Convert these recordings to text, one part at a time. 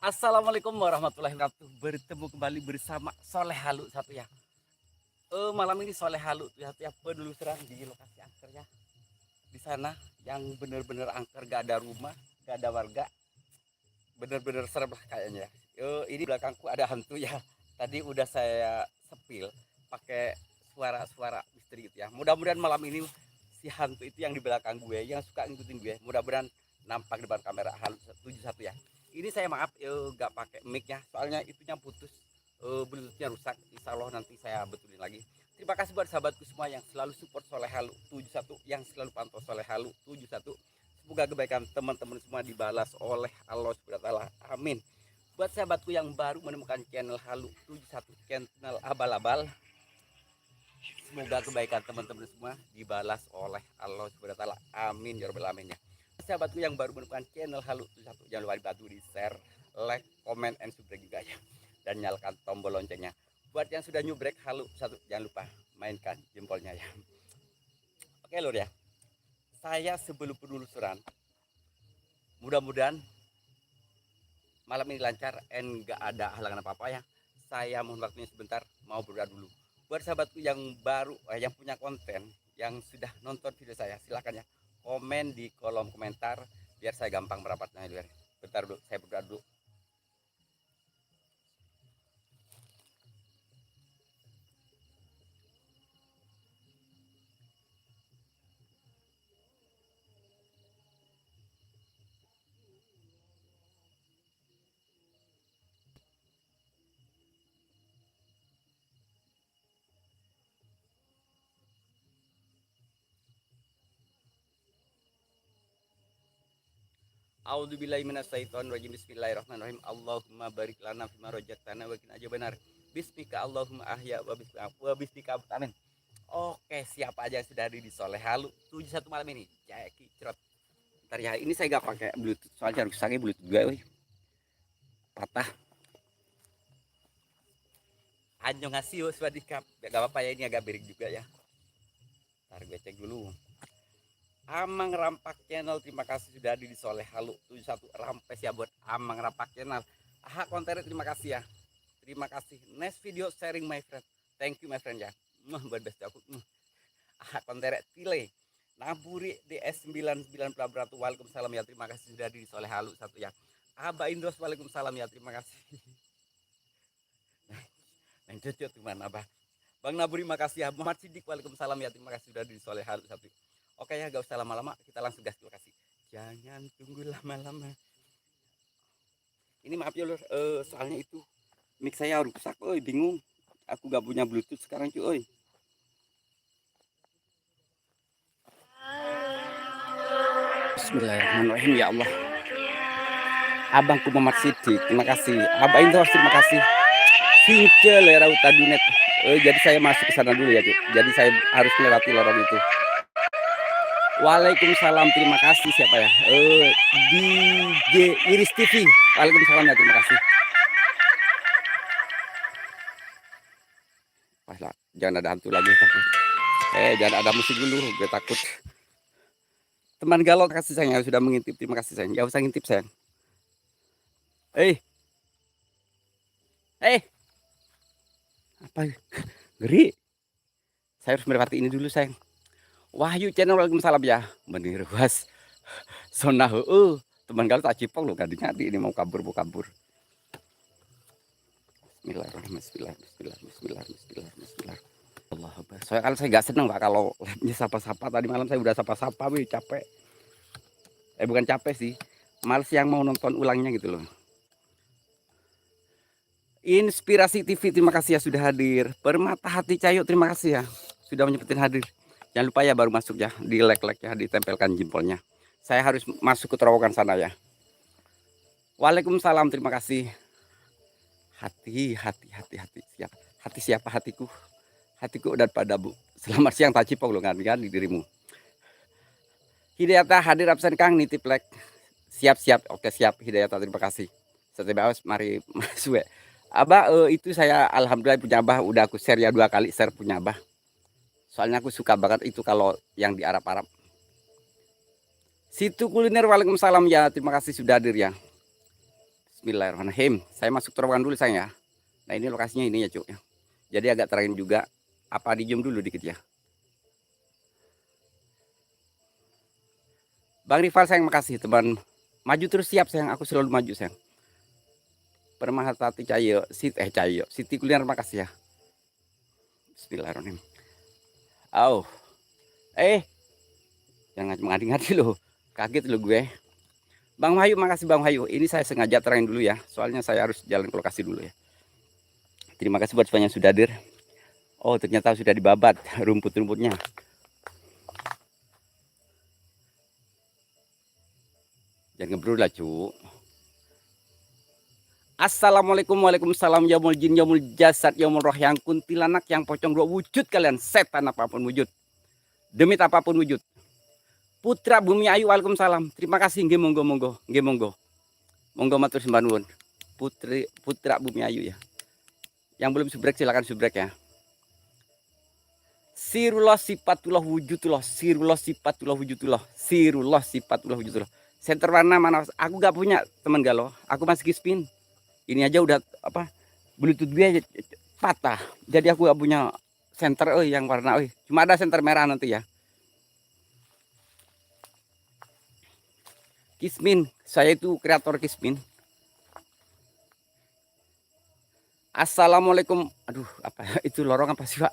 Assalamualaikum warahmatullahi wabarakatuh. Bertemu kembali bersama Soleh Halu satu ya. Malam ini Soleh Halu satu ya penelusuran di lokasi angker ya. Di sana yang bener-bener angker, gak ada rumah, gak ada warga. Bener-bener serem lah kayaknya. Ini belakangku ada hantu ya. Tadi udah saya sepil pakai suara-suara misteri gitu ya. Mudah-mudahan malam ini si hantu itu yang di belakang gue, yang suka ngikutin gue, mudah-mudahan nampak di depan kamera Halu 71 ya. Ini saya maaf gak pakai mic ya, soalnya itunya putus, bluetoothnya rusak. Insya Allah nanti saya betulin lagi. Terima kasih buat sahabatku semua yang selalu support Soleh Halu 71, yang selalu pantau Soleh Halu 71. Semoga kebaikan teman-teman semua dibalas oleh Allah Subhanahu wa taala. Amin. Buat sahabatku yang baru menemukan channel Halu 71, channel abal-abal, semoga kebaikan teman-teman semua dibalas oleh Allah Subhanahu wa taala. Amin ya rabbal alamin ya. Sahabatku yang baru menemukan channel Halu 71, jangan lupa dibantu di share, like, comment, and subscribe juga ya. Dan nyalakan tombol loncengnya. Buat yang sudah nyubrek Halu 1, jangan lupa mainkan jempolnya ya. Oke lur ya. Saya sebelum penelusuran, mudah-mudahan malam ini lancar and gak ada halangan apa-apa ya. Saya mohon waktunya sebentar, mau berdoa dulu. Buat sahabatku yang baru, yang punya konten, yang sudah nonton video saya, silakan ya komen di kolom komentar biar saya gampang merapatnya ya. Bentar dulu, saya berdoa dulu. A'udzubillahi minasyaitonirrajim. Bismillahirrahmanirrahim. Allahumma barik lana fima razaqtana wa qina adzabannar. Bismika Allahumma ahya wa bismika amin. Oke, siapa aja yang sudah ada di Soleh Halu 71 malam ini? Ceki cerot. Ntar ya, ini saya gak pakai bluetooth soalnya rusaknya bluetooth gue, wih. Patah. Annyeonghaseyo, swadikap. Gak apa-apa ya, ini agak berik juga ya. Ntar gue cek dulu. Amang Rampak Channel, terima kasih sudah ada di Soleh Halu 71. Rampes ya buat Amang Rampak Channel. Aha kontennya, terima kasih ya. Terima kasih. Next video sharing my friend. Thank you my friend ya. Buat best aku. Aha kontennya Tile. Naburi DS99 Prabratu. Waalaikumsalam ya. Terima kasih sudah ada di Soleh Halu 1 ya. Aba Indros, waalaikumsalam ya. Terima kasih. Nah, cocok gimana Abah? Bang Naburi, makasih ya. Muhammad Sidik, waalaikumsalam ya. Terima kasih sudah di Soleh Halu 1. Oke ya, gak usah lama-lama, kita langsung gas. Terima kasih. Jangan tunggu lama-lama. Ini maaf ya lur, soalnya itu mic saya rusak, bingung. Aku gak punya bluetooth sekarang cuy. Bismillahirrahmanirrahim ya Allah. Abangku Muhammad Sidik, terima kasih. Abah Indros, terima kasih. Singkel lerau tadunet. Jadi saya masuk ke sana dulu ya cuy. Jadi saya harus melewati lorong itu. Waalaikumsalam, terima kasih. Siapa ya? DJ Iris TV. Waalaikumsalam ya, terima kasih. Pas lah, jangan ada hantu lagi takut. Jangan ada musik dulu, gue takut. Teman galau, kasih sayang yang sudah mengintip, terima kasih sayang. Gak usah ngintip sayang. Apa? Ngeri. Saya harus melewati ini dulu sayang. Wahyu Channel, waalaikumsalam ya. Menir was. Sonah, teman galau tak cipok loh, ngadi-ngadi ini mau kabur. Bismillahirrahmanirrahim. Allah, soalnya kalau saya nggak seneng pak kalau labnya sapa-sapa. Tadi malam saya udah sapa-sapa, wih capek. Bukan capek sih, males yang mau nonton ulangnya gitu loh. Inspirasi TV, terima kasih ya sudah hadir. Permata Hati Cayo, terima kasih ya sudah menyebutin hadir. Jangan lupa ya baru masuk ya, di like ya, ditempelkan jempolnya. Saya harus masuk ke terowongan sana ya. Waalaikumsalam, terima kasih. Hati. Siap. Hati siapa hatiku? Hatiku udah padamu. Selamat siang tak cipok lo kan di dirimu. Hidayata hadir absen Kang nitip like. Siap. Oke siap Hidayata, terima kasih. Setiap mari masuk. Abah itu saya alhamdulillah punya Abah, udah aku share ya 2 kali share punya Abah. Soalnya aku suka banget itu kalau yang di Arab-Arab. Situ kuliner, waalaikumsalam ya, terima kasih sudah hadir ya. Bismillahirrahmanirrahim. Saya masuk terowongan dulu sayang ya. Nah ini lokasinya ini ya cuk ya. Jadi agak terangin juga. Apa di zoom dulu dikit ya. Bang Rival sayang makasih teman. Maju terus siap sayang. Aku selalu maju sayang. Permahatati Cahyo. Cahyo. Siti Kuliner makasih ya. Bismillahirrahmanirrahim. Jangan ngadi-ngadi loh. Kaget lo gue. Bang Wahyu makasih Bang Wahyu. Ini saya sengaja terangin dulu ya. Soalnya saya harus jalan ke lokasi dulu ya. Terima kasih buat semuanya yang sudah hadir. Oh ternyata sudah dibabat rumput-rumputnya. Jangan ngebrul lah cu. Assalamualaikum, waalaikumsalam, yaumul jin, yaumul jasad, yaumul roh, yang kuntilanak, yang pocong dua wujud kalian, setan apapun wujud, demit apapun wujud. Putra Bumi Ayu, waalaikumsalam. Terima kasih, nggih monggo monggo, nggih monggo. Monggo matur sembah nuwun. Putra Bumi Ayu ya. Yang belum subrek silakan subrek ya. Sirullah sifatullah wujudullah, sirullah sifatullah wujudullah, sirullah sifatullah wujudullah. Center warna mana? Aku gak punya teman galau. Aku masih kispin. Ini aja udah apa? Bluetooth gue aja patah. Jadi aku gak punya center yang warna cuma ada center merah nanti ya. Kismin, saya itu kreator Kismin. Assalamualaikum. Aduh, apa itu lorong apa sih, Pak?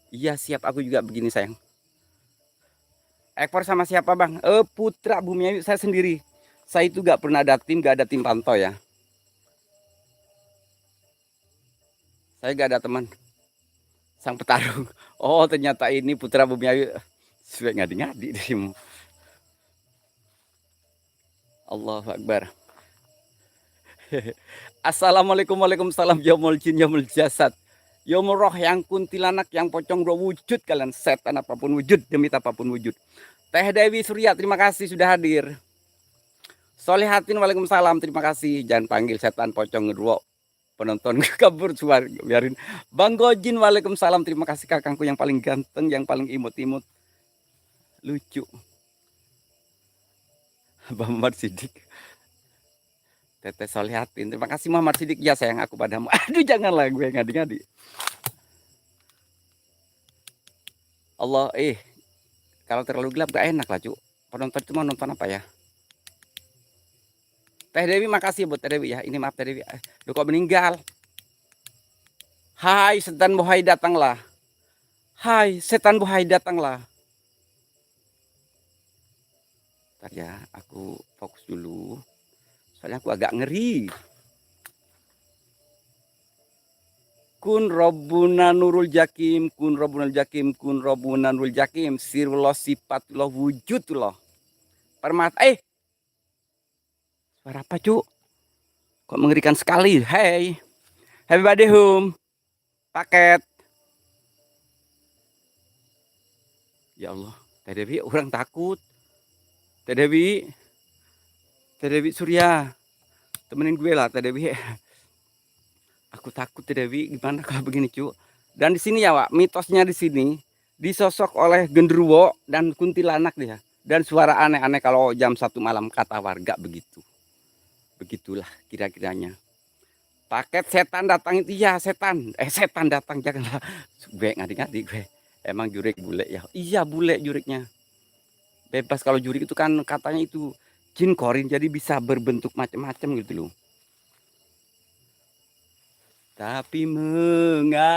Iya, siap, aku juga begini, sayang. Ekor sama siapa, Bang? Putra Bumi Ayu, saya sendiri. Saya itu gak pernah ada tim, gak ada tim pantau ya. Saya gak ada teman. Sang petarung. Oh, ternyata ini Putra Bumi Ayu. Sudah ngadi-ngadi dirimu. Allahu Akbar. Assalamualaikum, waalaikumsalam, yaumul jin, yaumul jasad, yaumul roh, yang kuntilanak, yang pocong dua wujud kalian, setan apapun wujud, demit apapun wujud. Teh Dewi Surya, terima kasih sudah hadir. Solihatin, waalaikumsalam, terima kasih. Jangan panggil setan, pocong, ngedruwo. Penonton kabur suara, biarin. Bang Gojin, waalaikumsalam, terima kasih kakangku yang paling ganteng, yang paling imut-imut, lucu. Bang Muhammad Sidik, Teteh Solihatin, terima kasih Muhammad Sidik, ya sayang aku padamu. Aduh janganlah gue ngadi-ngadi. Allah, kalau terlalu gelap gak enak lah cu. Penonton itu mau nonton apa ya? Teh Dewi makasih buat Teh Dewi ya. Ini maaf Teh Dewi. Duh kok meninggal. Hai setan bohai datanglah. Hai setan bohai datanglah. Ntar ya, aku fokus dulu. Soalnya aku agak ngeri. Kun Robbuna Nurul Jakim, kun Robbuna Jakim, kun Robbuna Nurul Jakim, sirullah sifatullah wujudullah. Permata, suara apa cu? Kok mengerikan sekali. Hey, everybody home. Paket. Ya Allah, Teh Dewi orang takut. Teh Dewi Surya, temenin gue lah Teh Dewi. Aku takut Teh Dewi, gimana kalau begini cu? Dan di sini ya Wak, mitosnya di sini disosok oleh genderuwo dan kuntilanak dia. Dan suara aneh-aneh kalau jam 1 malam kata warga begitu. Begitulah kira-kiranya. Paket setan datang itu ya setan. Setan datang janganlah. Gue ngadi-ngadi gue. Emang jurik bule ya? Iya bule juriknya. Bebas kalau jurik itu kan katanya itu jin korin jadi bisa berbentuk macam-macam gitu loh. Tapi mengapakah?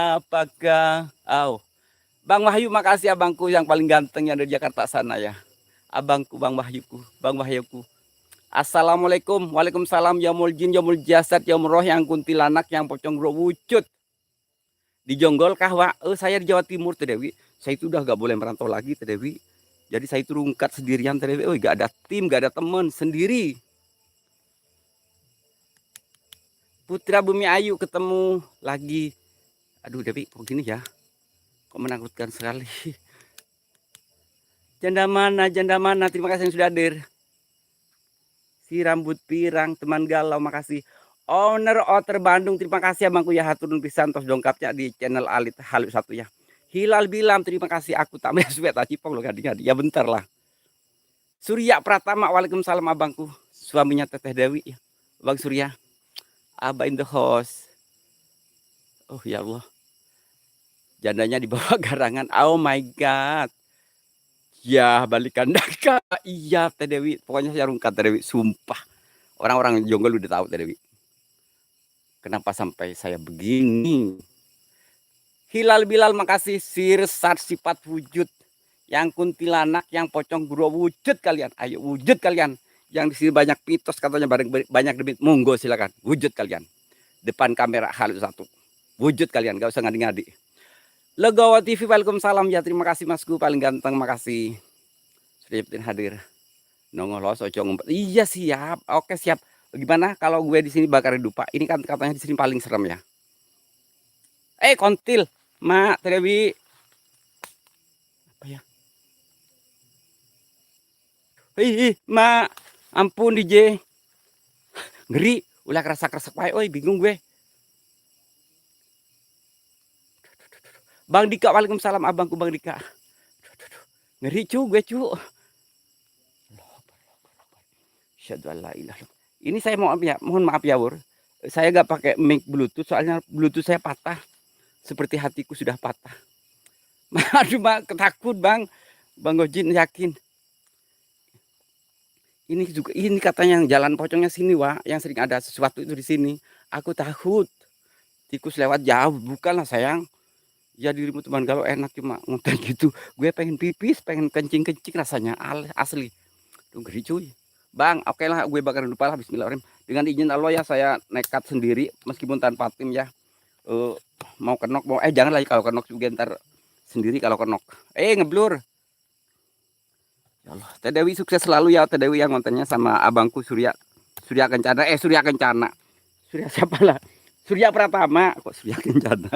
Bang Wahyu makasih abangku yang paling ganteng yang dari Jakarta sana ya. Abangku Bang Wahyuku. Assalamualaikum, waalaikumsalam, yaumul jin, yaumul jasad, yaumul roh, yang kuntilanak, yang pocong roh wujud. Di Jonggol kah Wak? Saya di Jawa Timur Teh Dewi. Saya itu udah gak boleh merantau lagi Teh Dewi. Jadi saya itu rungkat sendirian Teh Dewi. Gak ada tim, gak ada teman, sendiri. Putra Bumi Ayu ketemu lagi. Aduh Dewi, kok gini ya? Kok menakutkan sekali. Janda mana? Terima kasih yang sudah hadir. Si rambut pirang, teman galau, makasih. Owner Otter Bandung, terima kasih abangku ya, haturun pisan tos dongkapnya di channel Alit Halu 1 ya. Hilal Bilam, terima kasih, aku tak mau suet acipong lo ngadi-ngadi. Ya bentar lah. Surya Pratama, waalaikumsalam abangku. Suaminya Teteh Dewi ya. Bang Surya. Abah in the house. Oh ya Allah, jandanya di bawah garangan. Oh my God. Ya balikan daka. Iya Teh Dewi. Pokoknya saya rungkat Teh Dewi. Sumpah. Orang-orang Jonggol udah tahu Teh Dewi. Kenapa sampai saya begini? Hilal Bilal makasih. Sirsat sifat wujud. Yang kuntilanak, yang pocong bro, wujud kalian. Ayo wujud kalian. Yang di sini banyak mitos katanya banyak demit. Monggo silakan. Wujud kalian. Depan kamera halus satu. Wujud kalian. Gak usah ngadi-ngadi. Legawa TV, waalaikumsalam ya. Terima kasih Masku paling ganteng. Makasih. Sudah hadir. Nongol ojo ngumpet. Iya siap. Oke siap. Gimana kalau gue di sini bakar dupa? Ini kan katanya di sini paling serem ya. Kontil, Mak Dewi. Apa ya? Mak. Ampun DJ. Ngeri. Ulah kerasa-kerasa wae, oi bingung gue. Bang Dika, waalaikumsalam abangku Bang Dika. Ngeri cu gue cu. Ini saya mohon maaf ya Wur. Saya gak pakai mic Bluetooth soalnya Bluetooth saya patah. Seperti hatiku sudah patah. Aduh Mak, ketakut Bang. Bang Gojin yakin. Ini katanya yang jalan pocongnya sini Wak, yang sering ada sesuatu itu di sini. Aku takut. Tikus lewat jauh, bukanlah sayang. Ya dirimu teman galau enak cuma ngonten gitu. Gue pengen pipis, pengen kencing-kencing rasanya asli. Tuh ngeri cuy. Bang, oke lah gue bakar lupa lah bismillahirrahmanirrahim. Dengan izin Allah ya saya nekat sendiri meskipun tanpa tim ya. Mau kenok mau jangan lagi kalau kenok juga ntar sendiri kalau kenok. Ngeblur. Ya Allah, Teh Dewi sukses selalu ya Teh Dewi yang ngontennya sama abangku Surya Kencana. Surya Kencana. Surya siapa lah? Surya Pratama. Kok Surya Kencana?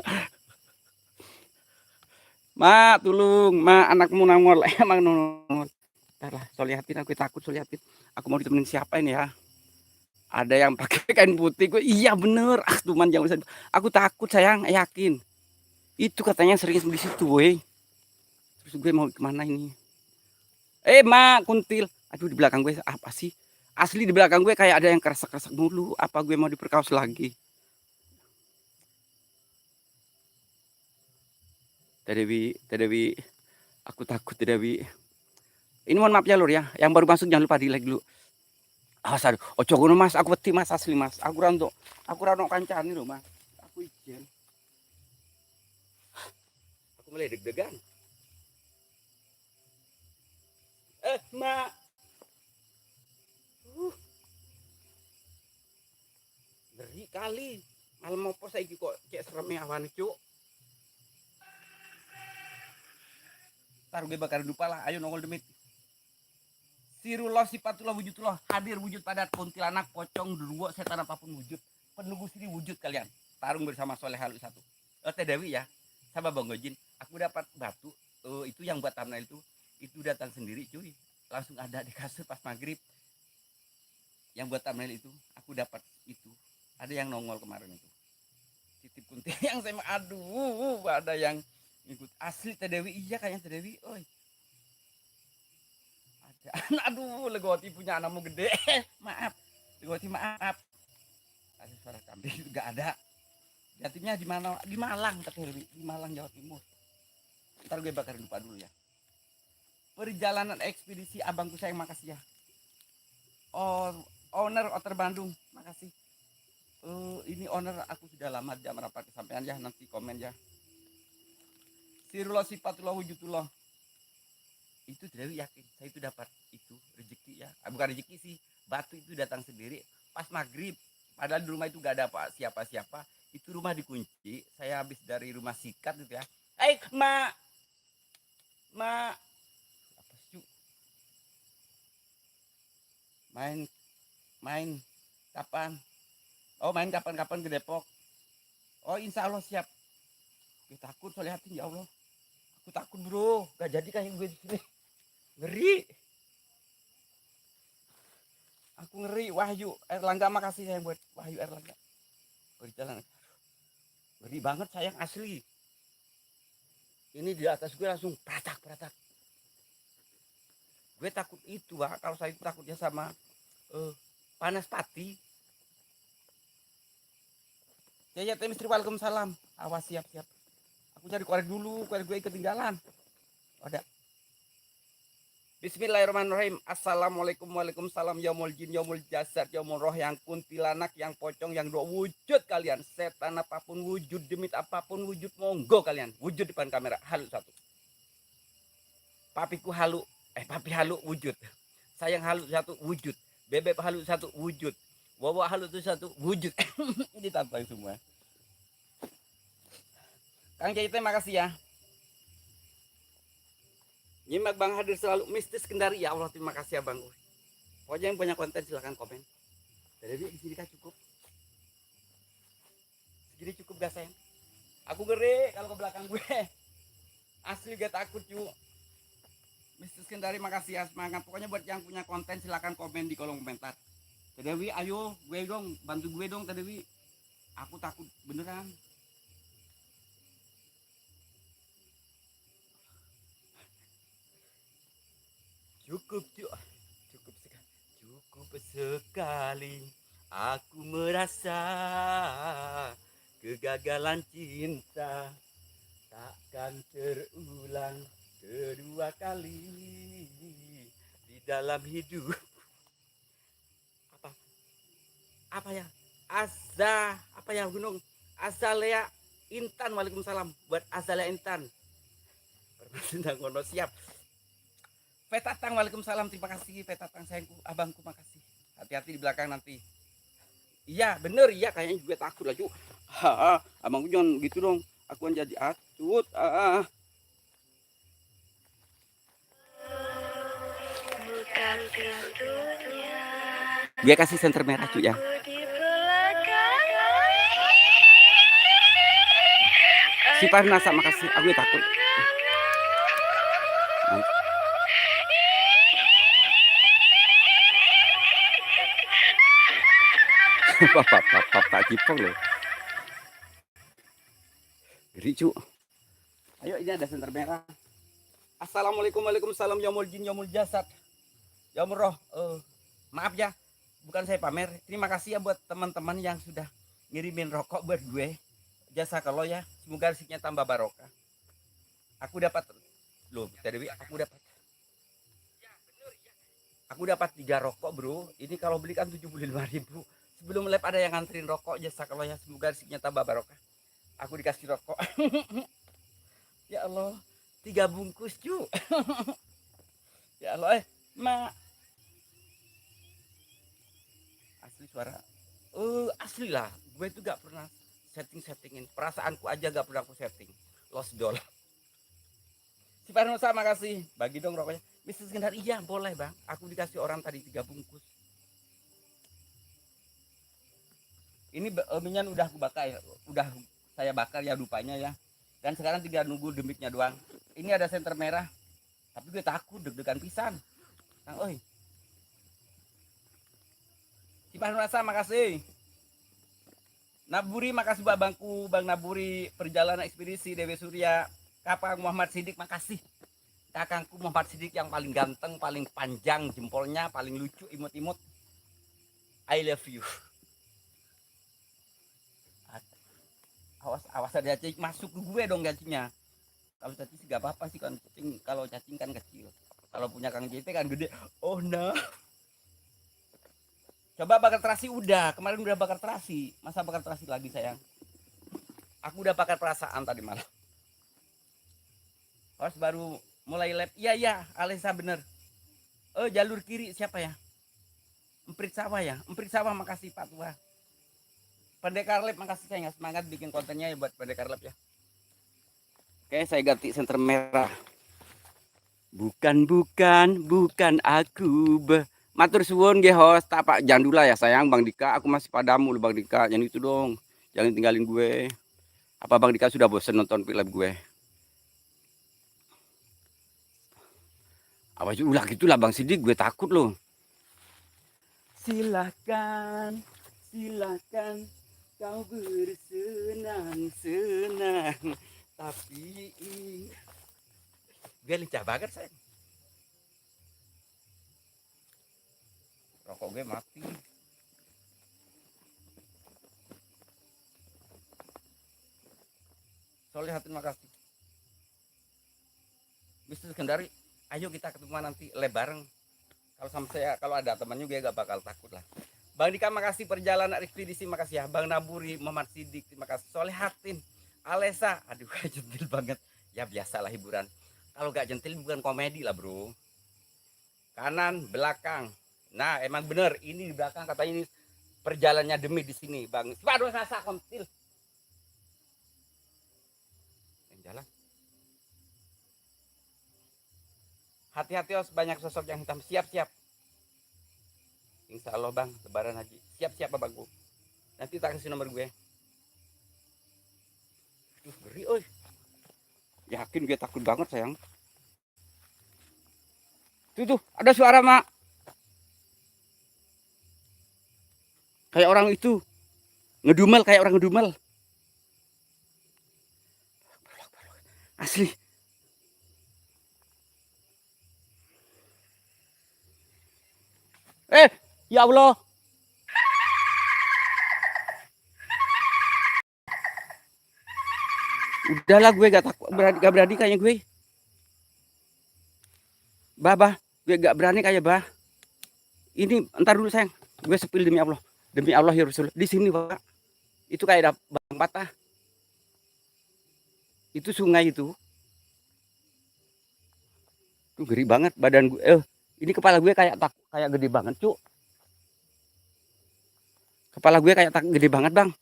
Mak, tulung, mak anakmu nongol, emang nongol. Ntar lah, solihatin aku takut solihatin. Aku mau ditemenin siapa ini ya? Ada yang pakai kain putih, gue iya bener. Tuman jangan bisa. Aku takut sayang, yakin. Itu katanya sering di situ, weh. Terus gue mau kemana ini? Mak, kuntil. Aduh di belakang gue apa sih? Asli di belakang gue kayak ada yang keresek-keresek mulu. Apa gue mau diperkaos lagi? Teh Dewi, aku takut Teh Dewi. Ini mohon maaf ya Lur ya, yang baru masuk jangan lupa di like dulu. Aduh, ojo ngono Mas, aku wedi Mas asli Mas. Aku ra ono kancane lho Mas. Aku ijen. Aku mulai deg-degan. Mak. Ngeri kali. Malam opo saiki kok cek serem awane, Cuk. Entar gue bakar dupa lah. Ayo nongol demit. Sirullah sifatullah wujudullah hadir wujud pada kuntilanak pocong deruwo setan apapun wujud penunggu sini wujud kalian tarung bersama soleh halus satu. Teh Dewi ya sama Bang Gojin aku dapat batu itu yang buat thumbnail itu datang sendiri cuy langsung ada di kasur pas maghrib yang buat thumbnail itu aku dapat itu ada yang nongol kemarin itu titip kunti yang saya aduh ada yang ikut asli Teh Dewi iya kayaknya Teh Dewi oi. Aduh, Legoti punya anakmu gede. Maaf, Legoti maaf. Ada suara kambing itu gak ada. Jatuhnya di mana? Di Malang, tapi di Malang Jawa Timur. Ntar gue bakar lupa dulu ya. Perjalanan ekspedisi abangku sayang makasih ya. Owner Otter Bandung, makasih. Ini owner aku sudah lama jam rapat kesampaian ya nanti komen ya. Sirullah sifatullah wujudullah. Itu Dewi yakin saya itu dapat itu rezeki ya bukan rezeki sih batu itu datang sendiri pas maghrib padahal di rumah itu gak ada siapa-siapa itu rumah dikunci saya habis dari rumah sikat gitu ya mak apa sih main kapan main kapan ke Depok insya Allah siap gue takut soalnya hati ya Allah aku takut bro gak jadi kayak gue di sini ngeri aku ngeri Wahyu Erlangga makasih sayang buat Wahyu Erlangga berjalan ngeri banget sayang asli ini di atas gue langsung pratak gue takut itu kalau saya takutnya sama panas pati Ya teh mistri waalaikumsalam. Awas siap. Aku cari korek dulu, korek gue ketinggalan. Ada. Bismillahirrahmanirrahim. Assalamualaikum waalaikumsalam. Yaumul jin, yaumul jasad, yaumul roh, yang kuntilanak, yang pocong, yang dua wujud kalian. Setan apapun wujud, demit apapun wujud, monggo kalian. Wujud depan kamera, halu satu. Papiku halu, papi halu wujud. Sayang halu satu wujud. Bebek halu satu wujud. Wawa halu itu satu wujud. Ini tantang semua. Kang Jai teh makasih ya. Nyimak Bang hadir selalu mistis Kendari. Ya Allah, terima kasih ya Bang. Pokoknya yang punya konten silahkan komen. Jadi di sini kan cukup. Segini cukup gak sayang? Aku ngeri kalau ke belakang gue. Asli gak takut cu. Mistis Kendari makasih ya, semangat. Pokoknya buat yang punya konten silahkan komen di kolom komentar. Dewi ayo gue dong, bantu gue dong Dewi. Aku takut beneran. Cukup sekali aku merasa kegagalan cinta takkan terulang kedua kali di dalam hidup. Apa ya? Apa ya gunung? Azalea Intan, waalaikumsalam buat Azalea Intan. Permasalahan ngono siap. Petatang, waalaikumsalam, terima kasih Petatang sayangku, abangku makasih. Hati-hati di belakang nanti. Iya bener, iya kayaknya juga takut lah cu. Abangku jangan gitu dong, aku kan jadi acut. Bukan pintunya. Gue kasih senter merah cu ya. Si Parnasa makasih, aku takut. Pak Cipong loh. Ricu. Ayo ini ada senter merah. Assalamualaikum waalaikumsalam yaumul jin yaumul jasad. Yaumul roh. Maaf ya. Bukan saya pamer. Terima kasih ya buat teman-teman yang sudah ngirimin rokok buat gue. Jasa kalau ya. Semoga rezekinya tambah barokah. Aku dapat loh, Dewi, aku dapat 3 rokok, Bro. Ini kalau beli kan 75.000. Sebelum live ada yang nganterin rokok, jasa kalau ya, semoga rezekinya tambah barokah. Aku dikasih rokok. Ya Allah, 3 bungkus cu. Ya Allah, asli suara. Asli lah, gue itu gak pernah settingin. Perasaanku aja gak pernah aku setting. Lost doll. Si Parnosa makasih. Bagi dong rokoknya. Mistis Kendari, iya boleh bang. Aku dikasih orang tadi 3 bungkus. Ini minyak udah aku bakar ya, udah saya bakar ya dupanya ya. Dan sekarang tinggal nunggu demiknya doang. Ini ada senter merah, tapi gue takut deg-degan pisan. Kang, oi. Cipan rasa makasih. Naburi makasih babangku, Bang Naburi, perjalanan ekspedisi Dewi Surya. Kakang Muhammad Sidik makasih. Kakangku Muhammad Sidik yang paling ganteng, paling panjang jempolnya, paling lucu, imut-imut. I love you. Awas ada cacing masuk ke gue dong cacingnya. Kalau cacing sih gak apa-apa sih, kan cacing, kalau cacing kan kecil. Kalau punya Kang JT kan gede. Oh nah. Coba bakar terasi udah, kemarin udah bakar terasi. Masa bakar terasi lagi sayang? Aku udah bakar perasaan tadi malam. Harus baru mulai lab. Iya, Alisa bener. Jalur kiri siapa ya? Emprit sawah ya? Emprit sawah makasih Pak Tua. Pendekar Lab makasih saya, semangat bikin kontennya ya buat Pendekar Lab ya. Oke, saya ganti senter merah. Bukan aku. Matur suwun nggih host, tapak jandula ya sayang Bang Dika, aku masih padamu loh Bang Dika. Jangan itu dong. Jangan tinggalin gue. Apa Bang Dika sudah bosan nonton film gue? Awas ulah gitulah Bang Sidik, gue takut loh. Silakan kau bersenang-senang, tapi gue lincah banget sayang. Rokok gue mati. Solehatin makasih. Mr. Kendari, ayo kita ketemu nanti live bareng. Kalau sama saya, kalau ada teman juga gak bakal takut lah. Bang Dika makasih, perjalanan ekspedisi makasih ya. Bang Naburi, Muhammad Sidik terima kasih. Solehatin, Alesa, aduh jentil banget. Ya biasalah hiburan. Kalau gak jentil bukan komedi lah bro. Kanan, belakang. Nah emang bener, ini di belakang katanya ini perjalanannya demi di sini bang. Waduh rasa kontil. Yang jalan. Hati-hati os, banyak sosok yang hitam. Siap-siap. Insya Allah bang, lebaran haji. Siap-siap abangku. Nanti tak kasih nomor gue. Aduh ngeri oi. Yakin gue takut banget sayang. Tuh ada suara mak. Kayak orang itu. Ngedumel kayak orang ngedumel. Asli. Ya Allah. Udahlah gue gak takut, gak berani kayak gue. Bah, gue gak berani kayak bah. Ini entar dulu sayang, gue sepil demi Allah. Demi Allah ya Rasul. Di sini pak, itu kayak ada bang patah. Itu sungai itu. Tuh gede banget badan gue. Ini kepala gue kayak gede banget cuk. Kepala gue kayak gede banget bang.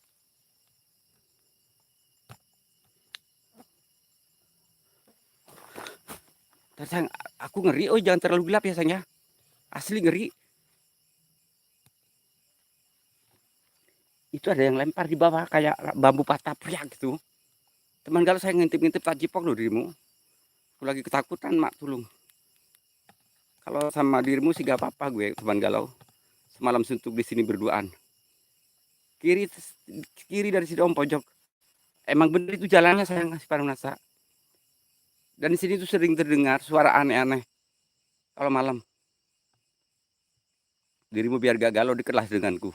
Sayang, aku ngeri. Oh jangan terlalu gelap ya sayang ya. Asli ngeri. Itu ada yang lempar di bawah kayak bambu patah priak gitu. Teman kalau saya ngintip-ngintip tak jipok loh dirimu. Aku lagi ketakutan mak tulung. Kalau sama dirimu sih gak apa-apa gue teman galau. Semalam suntuk di sini berduaan. Kiri dari sini om pojok. Emang bener itu jalannya sayang si Parunasa. Dan di sini tuh sering terdengar suara aneh-aneh kalau malam. Dirimu biar gak galau dekatlah denganku.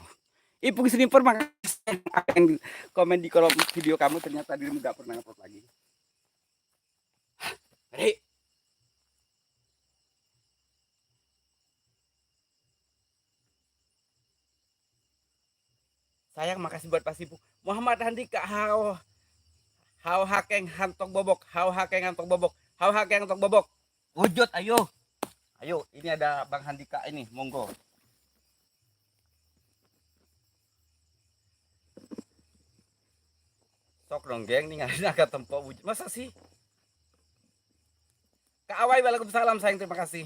Ipung Sniper makasih yang komen di kolom video kamu, ternyata dirimu gak pernah ngupload lagi. Hei. Sayang makasih buat pasipu. Muhammad Handika hau hakeng hantok bobok, hau hakeng hantok bobok, hau hakeng hantok bobok. Wujud ayo. Ayo, ini ada Bang Handika ini, monggo. Sok dong geng nih agak tempo wujud. Masa sih? Kak Awai waalaikumsalam sayang, terima kasih.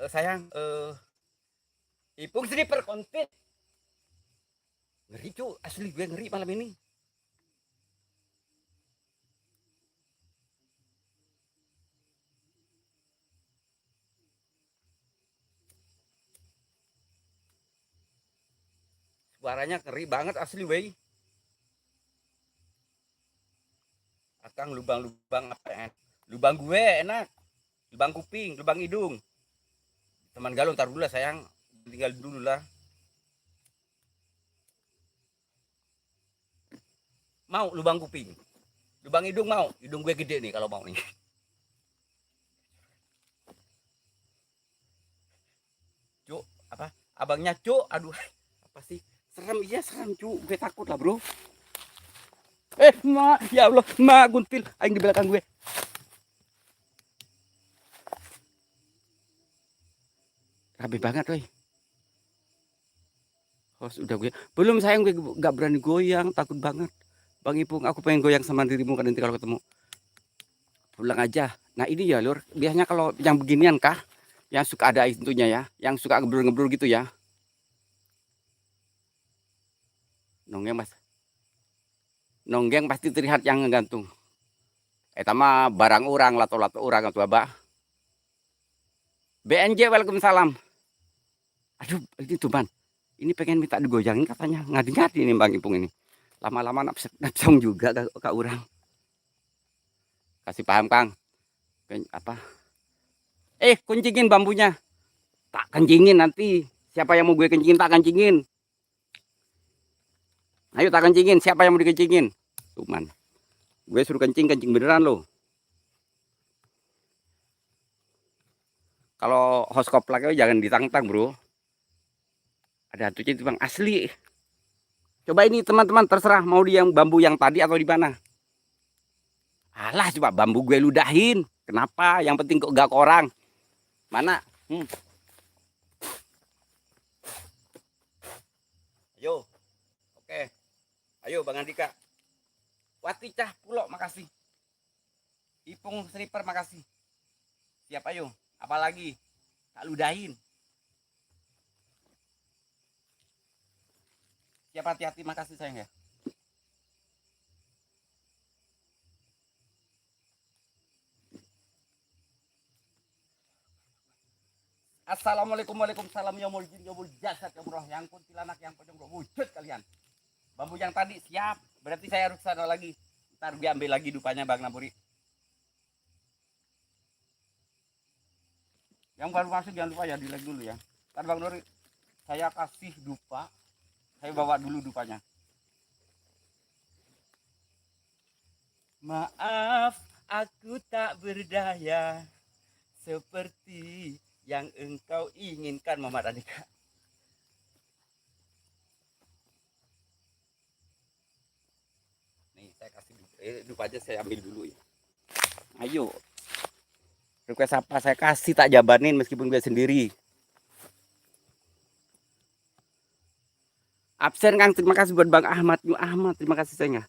Sayang, Ipung Sniper konfit. Ngeri cu, asli gue ngeri malam ini. Suaranya ngeri banget asli wey. Akang lubang-lubang apa ya? Lubang gue enak. Lubang kuping, lubang hidung. Teman galau ntar dulu lah sayang. Tinggal dulu lah. Mau lubang kuping. Lubang hidung mau. Hidung gue gede nih kalau mau nih. Cuk, apa? Abangnya cuk, aduh. Apa sih? Serem, iya serem cuk. Gue takut lah bro. Ya Allah, guntil. Aing di belakang gue. Rapi banget woi. Udah gue. Belum sayang gue gak berani goyang, takut banget. Bang Ipung, aku pengen goyang sama dirimu kan nanti kalau ketemu. Pulang aja. Nah ini ya lur, biasanya kalau yang beginian kah, yang suka ada itunya ya, yang suka ngeblur-ngeblur gitu ya. Nonggeng pasti terlihat yang ngegantung. Tama barang orang, lato-lato orang atau apa. BNJ waalaikumsalam. Aduh, ini tuh man. Ini pengen minta digoyangin katanya. Ngadi-ngadi nih Bang Ipung ini. Lama-lama napsong juga kak orang. Kasih paham Kang. Apa? Kencingin bambunya. Tak kencingin nanti. Siapa yang mau gue kencingin tak kencingin. Ayo tak kencingin. Siapa yang mau dikencingin? Tuman. Gue suruh kencing beneran loh. Kalau host koplaknya jangan ditantang bro. Ada hantunya itu bang, asli. Coba ini teman-teman terserah mau di yang bambu yang tadi atau di mana. Alah coba bambu gue ludahin. Kenapa? Yang penting kok gak orang. Mana? Ayo. Oke. Ayo Bang Andika. Wati Cah Pulo makasih. Ipung Sniper makasih. Siap ayo. Apalagi tak ludahin. Siap hati-hati makasih sayang ya. Assalamualaikum waalaikumsalam ya muljin ya jasad ya roh yang kuntilanak yang pocong wujud kalian. Bambu yang tadi siap. Berarti saya harus sana lagi. Ntar gue ambil lagi dupanya Bang Naburi. Yang baru masuk jangan lupa ya di like dulu ya. Ntar Bang Nuri saya kasih dupa. Saya bawa dulu dupanya. Maaf aku tak berdaya seperti yang engkau inginkan Mama Andika. Nih saya kasih dupa aja saya ambil dulu ya. Ayo. Request apa saya kasih tak jabanin meskipun gue sendiri. Absen Kang, terima kasih buat Bang Ahmad. Ahmad, terima kasih sayang.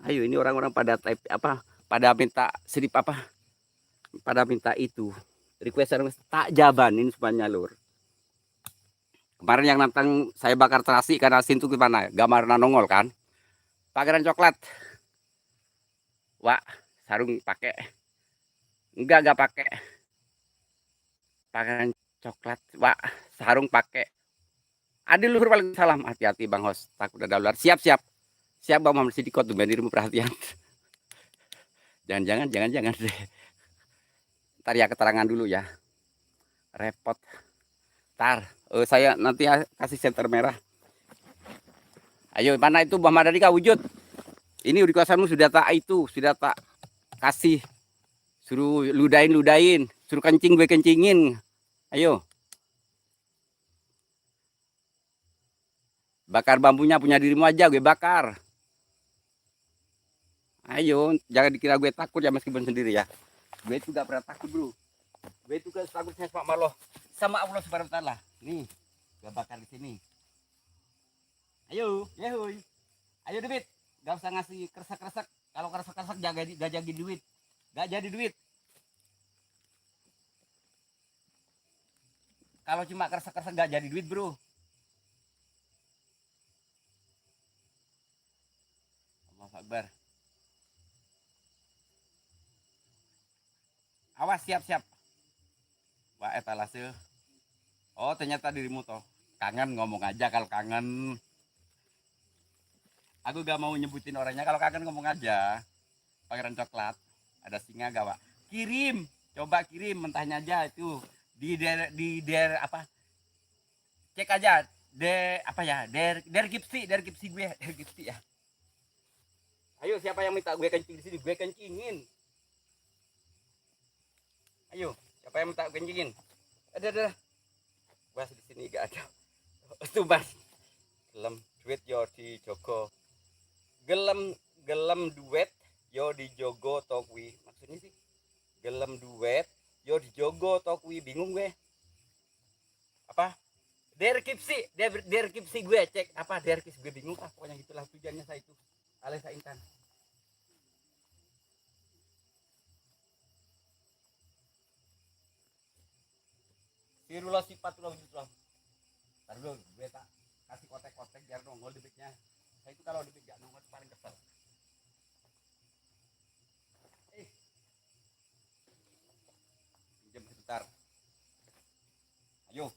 Ayo ini orang-orang pada type apa? Pada minta sedip apa? Pada minta itu. Request tak jabanin semuanya lur. Kemarin yang nantang saya bakar terasi karena asin tuh gimana? Gambar nongol kan? Pangeran coklat. Wah, sarung pakai. Enggak pakai. Pangeran coklat. Wah, sarung pakai. Adil luhur paling salam. Hati-hati Bang Hos. Takut ada ular. Siap. Siap Bang Muhammad Sidikot tuh dirimu perhatian. Jangan deh. Ntar ya keterangan dulu ya. Repot. Ntar saya nanti kasih senter merah. Ayo mana itu Muhammad Andika wujud. Ini di kawasanmu sudah tak kasih. Suruh ludahin. Suruh kencing gue kencingin. Ayo. Bakar bambunya punya dirimu aja gue bakar. Ayo, jangan dikira gue takut ya meskipun sendiri ya. Gue itu gak pernah takut bro. Gue itu gak takutnya sama Allah Subhanahu wa taala. Nih, gue bakar di sini. Ayo, yehuy. Ayo Debit, gak usah ngasih kresek-kresek. Kalau kresek-kresek gak jadi duit. Gak jadi duit. Kalau cuma kresek-kresek gak jadi duit bro. Allahu Akbar. Awas siap. Wah etalase. Oh ternyata dirimu toh. Kangen ngomong aja kalau kangen. Aku gak mau nyebutin orangnya, kalau kangen ngomong aja. Pangeran coklat. Ada singa gak Pak? Kirim. Coba kirim mentahnya aja itu. Di der apa? Cek aja. Der gipsi gue. Der gipsi ya. Ayo siapa yang minta gue kencing di sini? Gue kencingin. Ayo, siapa yang minta kencingin? Ada. Bas di sini gak ada. Itu Bas. Gelem duit yo di Jogo. Gelem duit yo di Jogo Tokwi. Maksudnya sih gelem duit yo di Jogo Tokwi. Bingung gue. Apa? Der kipsi gue cek apa der kipsi gue bingung pokoknya gitulah tujuannya saya itu. Alesa Intan. Sirullah sifatullah wujudullah. Ntar dulu gue tak kasih kotek-kotek biar nongol debitnya. Saya itu kalau debit gak nongol paling kesel. Pinjam sebentar. Ayo.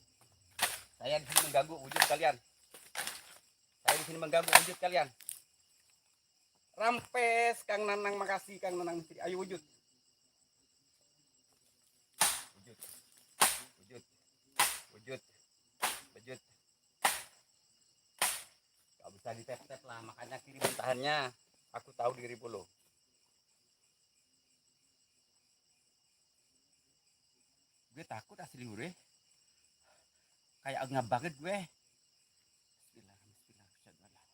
Saya di sini mengganggu wujud kalian. Rampes Kang Nanang makasih Kang Nanang. Ayo wujud. Wujud. Gak bisa usah ditep-tep lah, makanya kirim mentahannya. Aku tahu dirimu lo. Gue takut asli gue. Kayak ngap banget gue. Bismillah, bismillah.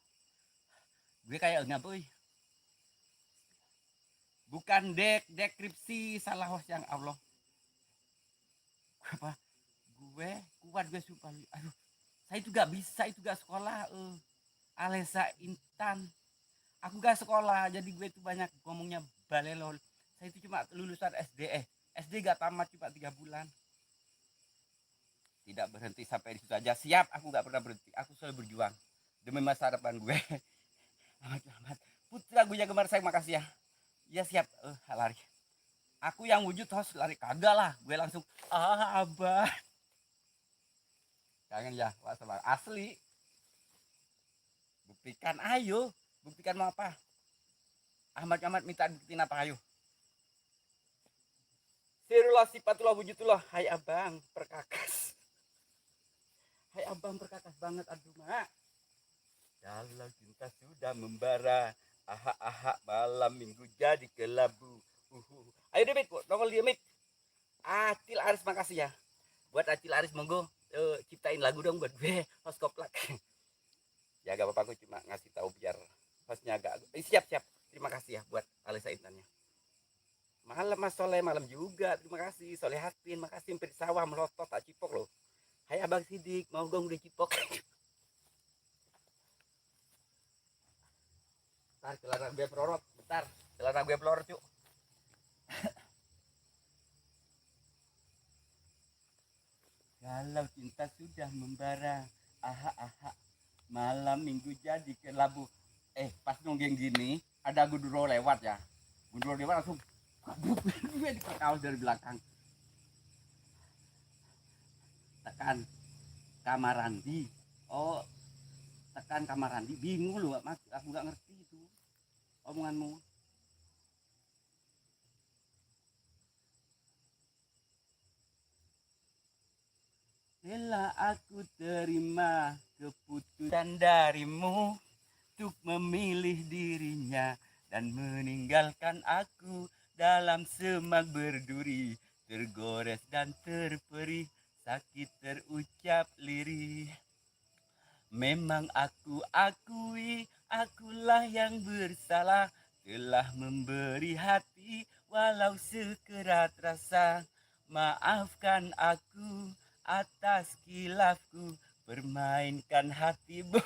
Gue kayak ngap boy. Bukan dekripsi, salah host yang Allah. Apa? Gue kuat gue sumpah. Aduh, saya itu gak bisa, itu gak sekolah. Alesa Intan. Aku gak sekolah, jadi gue itu banyak ngomongnya balelol. Saya itu cuma lulusan SD. SD gak tamat, cuma 3 bulan. Tidak berhenti sampai di situ aja. Siap, aku gak pernah berhenti. Aku selalu berjuang demi masa depan gue. Amat. Putra gue yang gemar, saya makasih ya. Ya siap, lari. Aku yang wujud host lari kagak lah. Gue langsung abah. Jangan ya, wassalam. Asli. Buktikan, ayo. Buktikan mau apa? Ahmad minta buktiin apa, ayo. Sirullah sifatullah wujudullah. Hai abang, perkakas. Hai abang, perkakas banget. Aduh mak. Kalau cinta sudah membara, malam minggu jadi kelabu. Ayo deh mit, nongol dia mit. Acil Aris makasih ya. Buat Acil Aris monggo ciptain lagu dong buat gue, host koplak. Ya gak apa-apa, aku cuma ngasih tahu biar hostnya agak siap. Terima kasih ya buat Alisa Intannya. Malam Mas Soleh, malam juga. Terima kasih Soleh Hatin, makasih hampir sawah melotot tak cipok loh. Hai Abang Sidik, mau dong udah cipok. Bentar, celana gue pelorot. Bentar, celana gue pelorot cuk. Kalau cinta sudah membara, malam minggu jadi kelabu. Pas nungging gini, ada gunduro lewat ya. Gunduro lewat langsung gue dikekaus dari belakang. Tekan kamar Randi. Oh, tekan kamar Randi. Bingung lu, Mas. Aku gak ngerti itu omonganmu. Rela aku terima keputusan darimu untuk memilih dirinya dan meninggalkan aku dalam semak berduri, tergores dan terperih, sakit terucap lirih. Memang aku akui, akulah yang bersalah, telah memberi hati walau sekerat rasa. Maafkan aku atas kilafku, permainkan hatimu.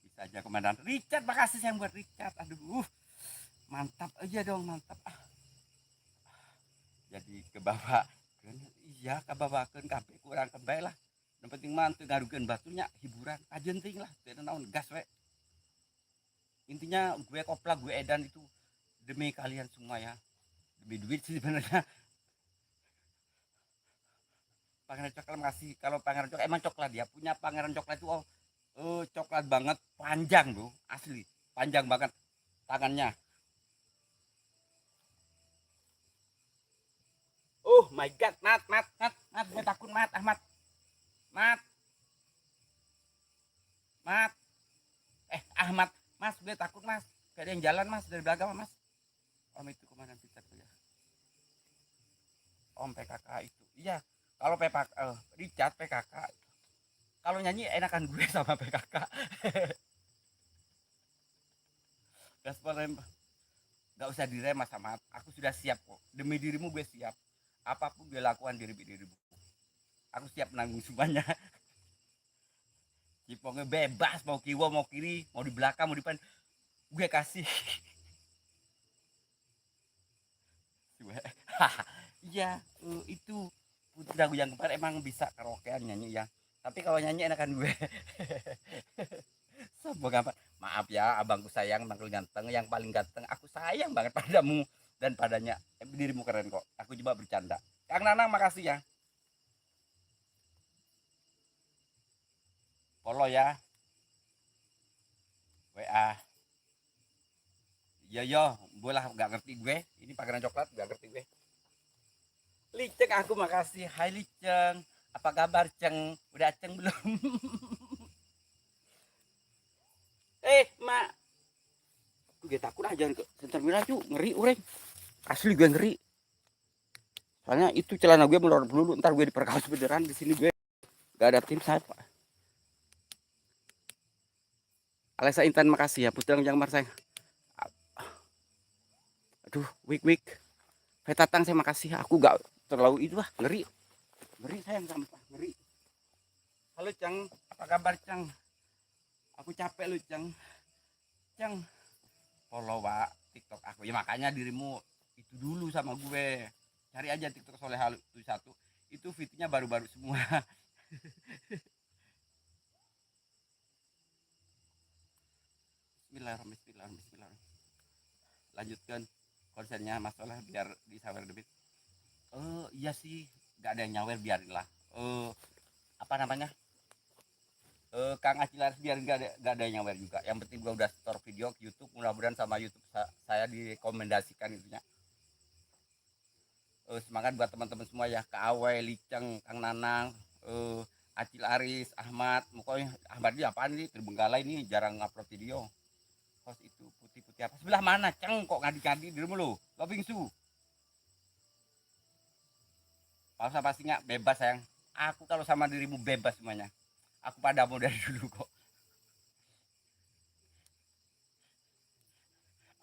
Bisa aja Komandan Richard, makasih yang buat Richard. Aduh, mantap aja dong, mantap. Jadi ke bawah, iya ke bawah kan kabeh kurang kembali lah. Yang penting mantu ngarugen batunya hiburan aja penting lah, tidak naon gas we. Intinya gue koplak, gue edan itu demi kalian semua ya, demi duit sih sebenarnya. Pangeran Coklat masih, kalau Pangeran Coklat emang coklat, dia punya Pangeran Coklat itu coklat banget, panjang tuh asli, panjang banget tangannya. Oh my god, mat, gue takut mat, Ahmad, mat, Ahmad, mas, gue takut mas, gak ada yang jalan mas dari belakang mas. Om itu kemana Richard ya? Om PKK itu, iya. Kalau Richard PKK, kalau nyanyi enakan gue sama PKK. Gaspar rem, gak usah direm mas Ahmad, aku sudah siap kok. Demi dirimu gue siap. Apapun gue lakukan dirimu. Aku siap menanggung semuanya. Cipongnya bebas, mau kiwa mau kiri, mau di belakang mau di depan, gue kasih. Iya, itu Putra gue yang kemarin emang bisa karaokean nyanyi ya. Tapi kalau nyanyi enakan gue. Semoga apa? Maaf ya, abangku sayang, manggil ganteng, yang paling ganteng. Aku sayang banget padamu dan padanya. Dirimu keren kok. Aku coba bercanda. Kang Nanang makasih ya. Follow ya. WA. Yo, boleh gak ngerti gue. Ini Pangeran Coklat gak ngerti gue. Liceng aku makasih. Hai Liceng. Apa kabar Ceng? Udah Ceng belum? Mak, gue takut aja ke Center Miraju, ngeri ureng. Asli gue ngeri. Soalnya itu celana gue melorot dulu, ntar gue diperkaos beneran di sini gue. Gak ada tim saya, Pak. Alesa Intan makasih ya, Putra yang Marseng. Aduh, wik. Tatang saya makasih. Aku gak terlalu itu lah, ngeri. Ngeri sayang sama ngeri. Halo Cang, apa kabar Cang? Aku capek lu Cang. Cang, follow Pak TikTok aku. Ya makanya dirimu itu dulu sama gue. Cari aja TikTok Soleh Halu itu satu. Itu fitnya baru-baru semua. Bismillahirrahmanirrahim. Lanjutkan konsernya Mas Soleh biar disawer debit. Iya sih, gak ada yang nyawer biarinlah. Apa namanya? Kang Acilar biar gak ada yang nyawer juga. Yang penting gua udah store video ke YouTube, mudah-mudahan sama YouTube saya direkomendasikan itunya. Semangat buat teman-teman semua ya, Kak Awe, Liceng, Kang Nanang, Acil Aris, Ahmad. Pokoknya Ahmad ini apaan nih? Terbengkalai ini jarang upload video. Host itu putih-putih apa? Sebelah mana? Ceng kok ngadi-ngadi dirimu lo? Loving Su. Pausa pasti nggak bebas sayang. Aku kalau sama dirimu bebas semuanya. Aku padamu dari dulu kok.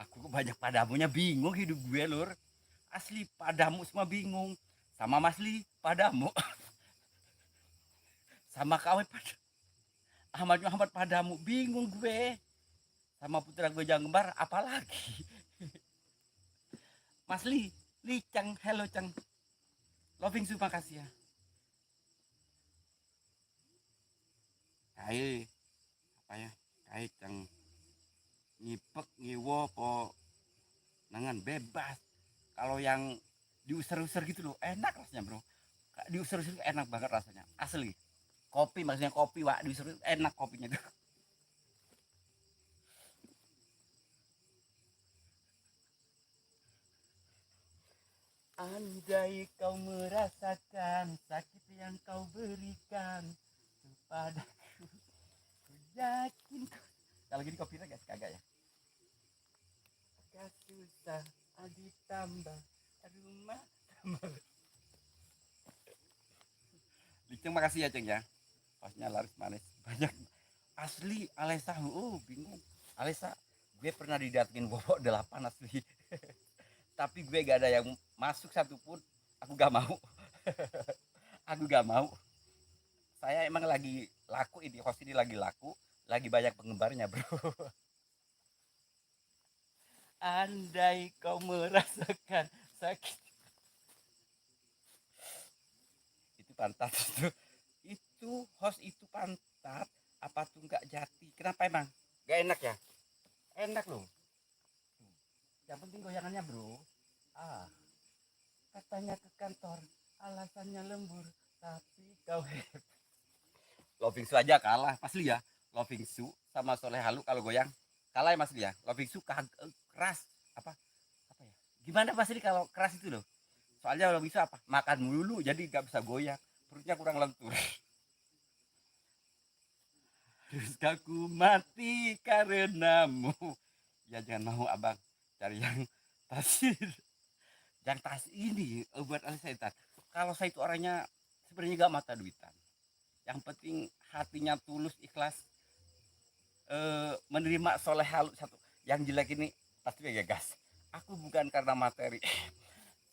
Aku banyak padamunya bingung hidup gue lur. Asli padamu semua bingung. Sama Masli padamu. Sama kawe padamu. Ahmad Muhammad padamu bingung gue. Sama putra gue Janggembar apalagi. Masli, Licang, hello Cang. Loving Su makasih ya. Kai, apa ya? Kai Cang. Ngipek, ngiwo, po nangan bebas. Kalau yang diusir-usir gitu loh enak rasanya bro, diusir-usir enak banget rasanya asli. Kopi maksudnya kopi wak diusir enak kopinya tuh. Andai kau merasakan sakit yang kau berikan kepadaku, ku yakin kalau gini kopinya gak kagak ya. Agak susah ditambah rumah tambah. Liceng makasih ya Ceng ya. Pasnya laris manis banyak asli. Alesa bingung Alesa, gue pernah didatengin bobok 8 asli. Tapi gue gak ada yang masuk satupun. Aku gak mau. Aku gak mau. Saya emang lagi laku ini, host ini lagi laku, lagi banyak penggemarnya bro. Andai kau merasakan sakit, itu pantat itu host itu pantat apa tuh nggak jati, kenapa emang gak enak ya? Enak loh, yang penting goyangannya bro. Katanya ke kantor alasannya lembur, tapi kau Loving Su aja kalah Mas Lia. Loving Su sama Soleh Halu kalau goyang kalah ya Mas Lia. Loving Su keras apa ya, gimana Mas Lia kalau keras itu loh. Soalnya Loving Su apa makan mulu jadi nggak bisa goyang, perutnya kurang lentur. Terus aku mati karenamu. Ya jangan mau abang cari yang tasir, yang tas ini buat saya. Kalau saya itu orangnya sebenarnya gak mata duitan, yang penting hatinya tulus ikhlas, menerima soleh halus satu. Yang jelek ini pasti ya gas. Aku bukan karena materi.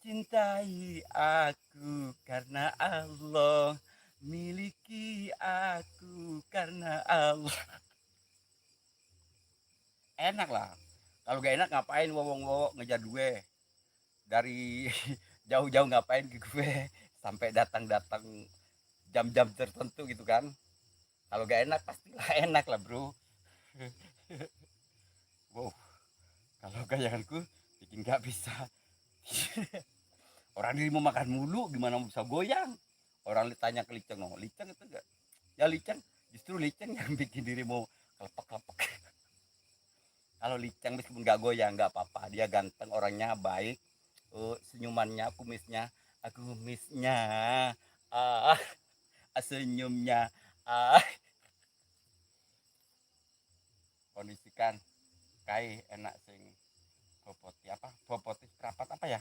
Cintai aku karena Allah, miliki aku karena Allah. Enak lah. Kalau gak enak ngapain wong ngejar gue dari jauh-jauh, ngapain ke gue sampai datang-datang jam-jam tertentu gitu kan. Kalau gak enak pastilah enak lah bro. Wow, kalau gayanganku bikin gak bisa. Orang diri mau makan mulu gimana mau bisa goyang. Orang tanya ke Liceng, no Liceng itu enggak ya, Liceng justru Liceng yang bikin diri mau kelepek-kelepek. Kalau Liceng meskipun gak goyang gak apa-apa, dia ganteng, orangnya baik, senyumannya, kumisnya, kumisnya, ah senyumnya. Ah, kondisikan kai enak sing boboti apa? Boboti kerapat apa ya?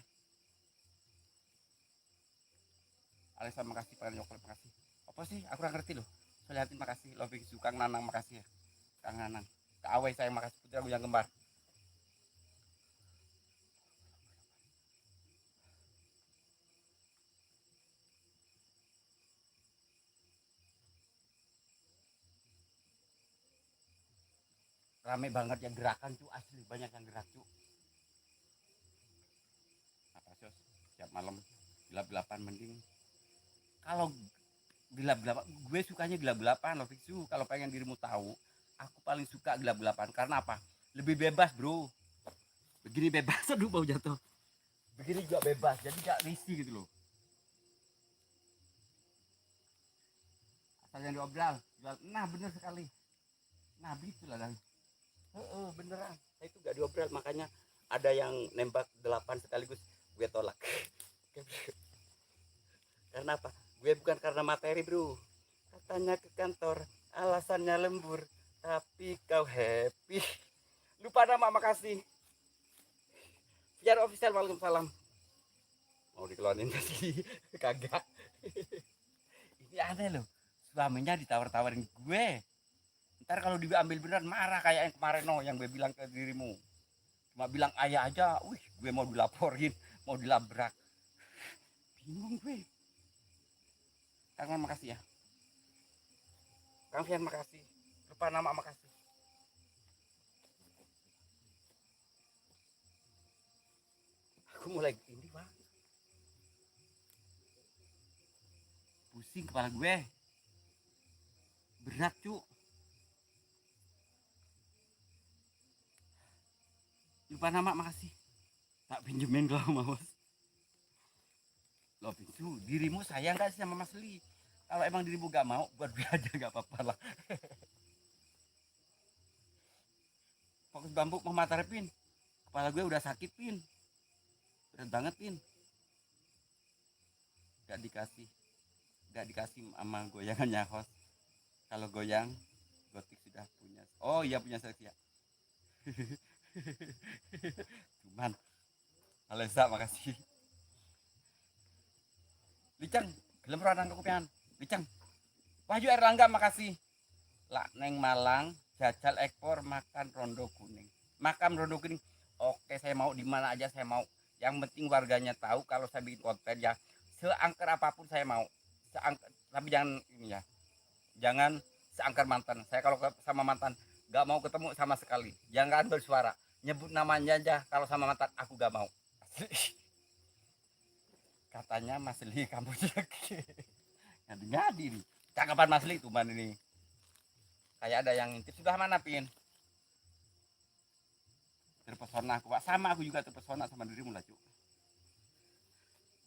Alisa makasih pengen nyokol makasih. Apa sih? Aku kurang ngerti loh. Solihatin makasih. Loving suka Nanang makasih ya. Kang Nanang. Kak Awe saya makasih putri aku yang kembar. Rame banget yang gerakan tuh asli banyak yang gerak tuh. Apa sih? Siap malam gelap-gelapan mending. Kalau gelap-gelapan, gue sukanya gelap-gelapan loh Fiksu. Kalau pengen dirimu tahu, aku paling suka gelap-gelapan karena apa? Lebih bebas bro. Begini bebas, aduh bau jatuh. Begini juga bebas, jadi gak risih gitu loh. Asal yang diobral, nah bener sekali. Nah begitulah dan beneran. Saya itu gak diobral, makanya ada yang nembak 8 sekaligus gue tolak. Karena apa? Gue bukan karena materi bro. Katanya ke kantor, alasannya lembur, tapi kau happy. Lupa nama makasih. Biar official waalaikumsalam. Mau dikeluarin tadi kagak. Ini aneh loh. Suaminya ditawar-tawarin gue. Ntar kalau diambil beneran marah kayak yang kemarin no yang gue bilang ke dirimu. Cuma bilang ayah aja, wih gue mau dilaporin, mau dilabrak. Bingung gue. Kang makasih ya. Kang Fian makasih. Lupa nama makasih. Aku mulai ini bang. Pusing kepala gue. Berat cu. Lupa nama makasih. Tak pinjemin kalau mau. Loh Pintu, dirimu sayang gak sih sama Mas Li? Kalau emang dirimu gak mau, buat gue aja gak apa-apa lah. Fokus bambu mau mata Pin. Kepala gue udah sakit Pin. Berat banget Pin. Gak dikasih. Gak dikasih sama goyangannya host. Kalau goyang, Gotik sudah punya. Oh iya punya seleksi ya. Cuman, Alesa makasih. Licang, gelem ranang kekopian. Licang. Wahyu Erlangga makasih. Lak neng Malang, jajal ekspor makan rondo kuning. Makan rondo kuning. Oke, saya mau di mana aja saya mau. Yang penting warganya tahu kalau saya bikin konten ya seangker apapun saya mau. Seangker, tapi jangan ini ya. Jangan seangker mantan. Saya kalau sama mantan gak mau ketemu sama sekali. Jangan bersuara. Nyebut namanya aja kalau sama mantan aku gak mau. Katanya Mas Li kamu lagi. Ngadi-ngadi nih. Cakapan Mas Li tuh man ini. Kayak ada yang ngintip sudah mana Pin? Terpesona aku Pak. Sama aku juga terpesona sama dirimu lah Cuk.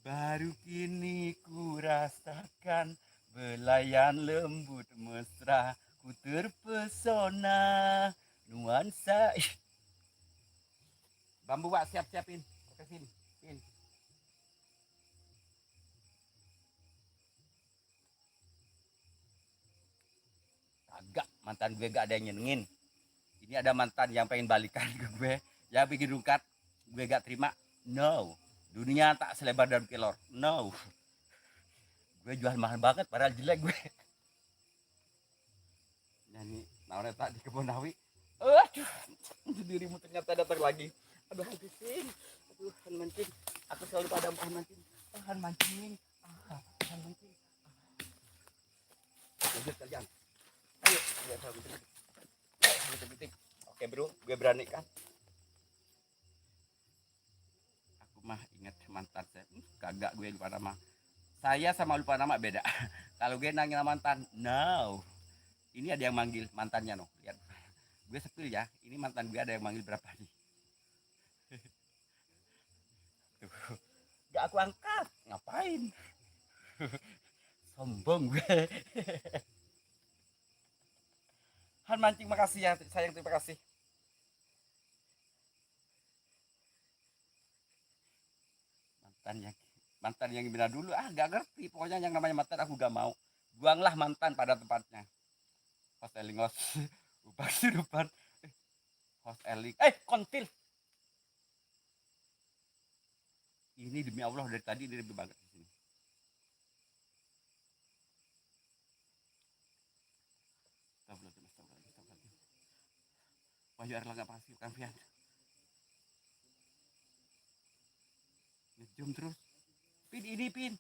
Baru kini ku rasakan belayan lembut mesra. Ku terpesona nuansa. Bambu Pak siap-siapin. Oke Pin. Pin. Kagak, mantan gue gak ada yang nyenengin. Ini ada mantan yang pengen balikan ke gue. Ya bikin rungkat. Gue gak terima. No. Dunia tak selebar daun kelor. No. Gue jual mahal banget padahal jelek gue. Nyanyi naonnya tak di kebun Nawi. Aduh, dirimu ternyata datang lagi. Aduh, habisin. Aduh, han mancing. Aku selalu pada han mancing. Han mancing. Han mancing. Lanjut kalian. Ayo, ayo, oke bro, gue berani kan. Aku mah inget mantan saya. Kagak gue lupa nama. Saya sama lupa nama beda. Kalau gue nanya mantan, no. Ini ada yang manggil mantannya no. Lihat. Gue sepil ya. Ini mantan gue ada yang manggil berapa nih. Tuh. Gak aku angkat. Ngapain? Sombong gue. Han mancing makasih ya. Sayang terima kasih. Mantan yang gimana dulu gak ngerti pokoknya yang namanya mantan aku gak mau buanglah mantan pada tempatnya. Host Eling host ubah depan. Host Eling kontil. Ini demi Allah dari tadi dia lebih banget di sini. Wahyu Erlangga pasti bukan Fian. Ngejum terus. Pin ini pin.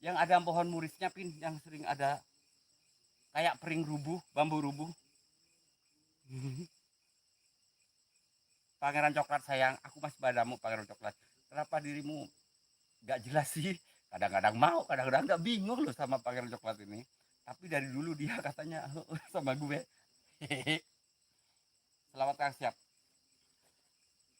Yang ada pohon murisnya pin, yang sering ada kayak pering rubuh, bambu rubuh. Pangeran coklat sayang, aku masih padamu pangeran coklat. Kenapa dirimu gak jelas sih? Kadang-kadang mau, kadang-kadang gak bingung loh sama pangeran coklat ini. Tapi dari dulu dia katanya sama gue. Selamat Kang siap.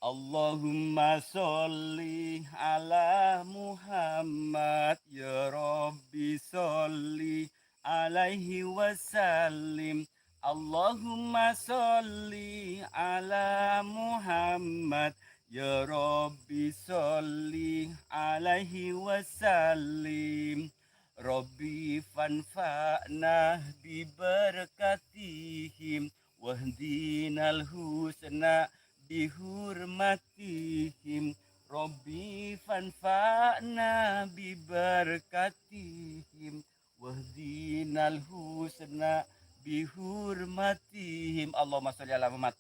Allahumma sholli ala Muhammad ya Rabbi sholli alaihi wasallim. Allahumma sholli ala Muhammad ya Rabbi sholli alaihi wasallim. Rabbi fanfa'na bi barakatihim wahdinal husna bihurmatihim. Rabbi fanfa'na bi barakatihim wahdinal husna bihurmatihim. Allahumma sholli ala Muhammad.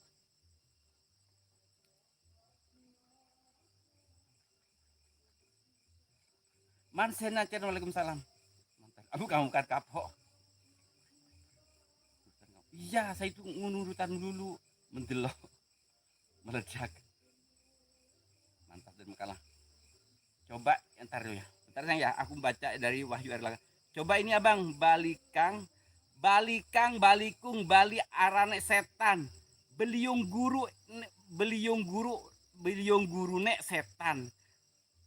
Man senacan waalaikumsalam. Aku kamu kan kapok. Iya, saya itu ngunurutan dulu mendelok meledak. Mantap dan kalah. Coba entar ya. Bentar ya, aku baca dari Wahyu Erlangga. Coba ini Abang, balikang balikung bali arane setan. Beliung guru nek setan.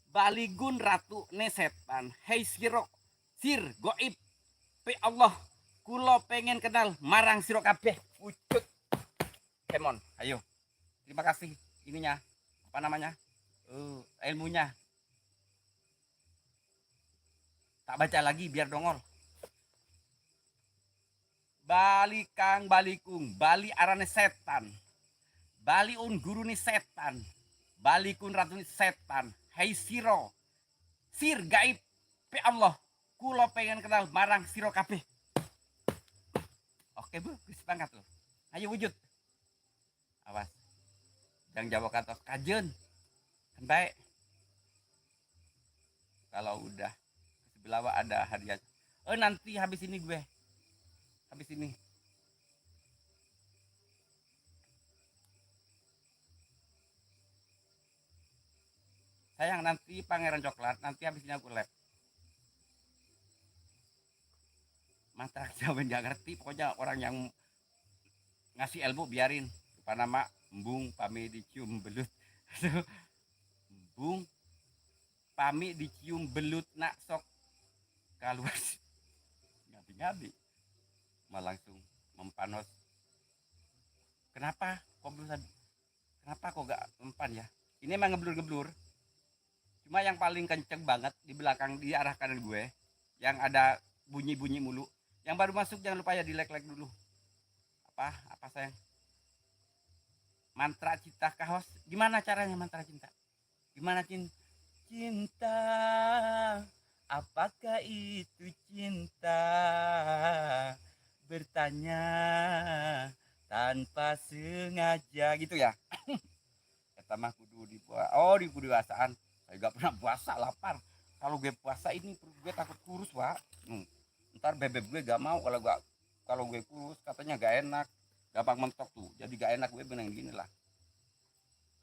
Baligun ratu ne setan. Hei siro sir goib pe Allah kulo pengen kenal marang siro kabeh wujud. Kemon, ayo. Terima kasih ininya. Apa namanya? Ilmunya. Tak baca lagi biar dongol. Balikang balikung bali arane setan. Baliun guru ni setan. Balikun ratu ni setan. Hei siro sir gaib pe Allah kulo pengen kenal marang siro kabeh. Oke bagus banget loh. Ayo wujud. Awas. Jangan jawab kata kajen. Kan baik. Kalau udah sebelah ada hadiah. Nanti habis ini gue. Habis ini. Sayang nanti pangeran coklat, nanti habis ini aku lab. Mantra Jawa nggak ngerti, pokoknya orang yang ngasih ilmu biarin. Lupa nama embung pami dicium belut. Embung pami dicium belut nak sok keluar. Ngabi-ngabi malah langsung mempanos. Kenapa kok gak mempan ya? Ini emang ngeblur-ngeblur. Cuma yang paling kenceng banget di belakang, di arah kanan gue, yang ada bunyi-bunyi mulu. Yang baru masuk jangan lupa ya di like dulu. Apa sayang? Mantra cinta kahos. Gimana caranya mantra cinta? Gimana cinta? Apakah itu cinta? Bertanya tanpa sengaja gitu ya. Kata mah kudu di puasaan. Saya gak pernah puasa, lapar. Kalau gue puasa ini perut gue takut kurus, Pak. Ntar bebek gue gak mau kalau gue kurus, katanya gak enak, gampang mentok tuh. Jadi gak enak gue benang gini lah.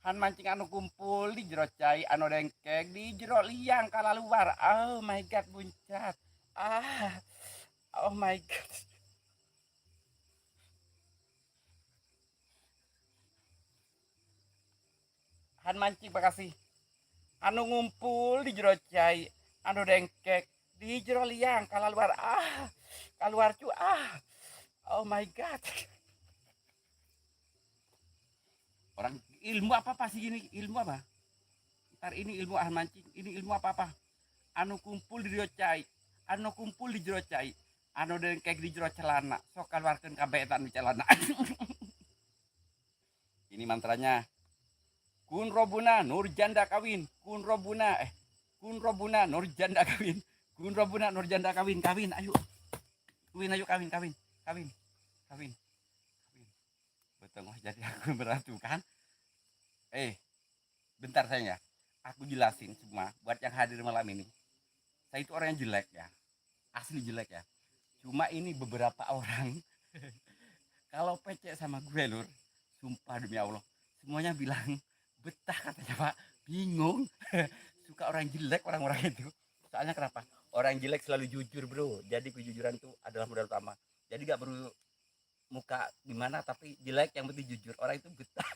Han mancing anu kumpul di jero cai anu dengkek di jero liang kala luar. Oh my god buncat. Oh my god. Han mancing makasih. Anu ngumpul di jero cai anu dengkek di jero liang kala luar. Keluar cu. Oh my god. Orang ilmu apa sih gini? Ilmu apa? Ntar ini ilmu mancing, ini ilmu apa? Anu kumpul di jero cai, anu kumpul di jero cai, anu dengkek di jero celana sok keluarkan kabetan di celana. Ini mantranya. Kun robuna nur janda kawin, kun robuna kun robuna nur janda kawin, kun robuna nur janda kawin, kawin ayo. Kawin ayo kawin, kawin, kawin, kawin, kawin. Betul jadi aku beratu kan? Bentar sayang ya. Aku jelasin semua buat yang hadir malam ini. Saya itu orang yang jelek ya. Asli jelek ya. Cuma ini beberapa orang kalau pecek sama gue lur, sumpah demi Allah, semuanya bilang betah katanya Pak, bingung. Suka orang jelek orang-orang itu. Soalnya kenapa? Orang jelek selalu jujur bro. Jadi kejujuran itu adalah modal utama. Jadi gak perlu muka gimana tapi jelek yang penting jujur. Orang itu betah.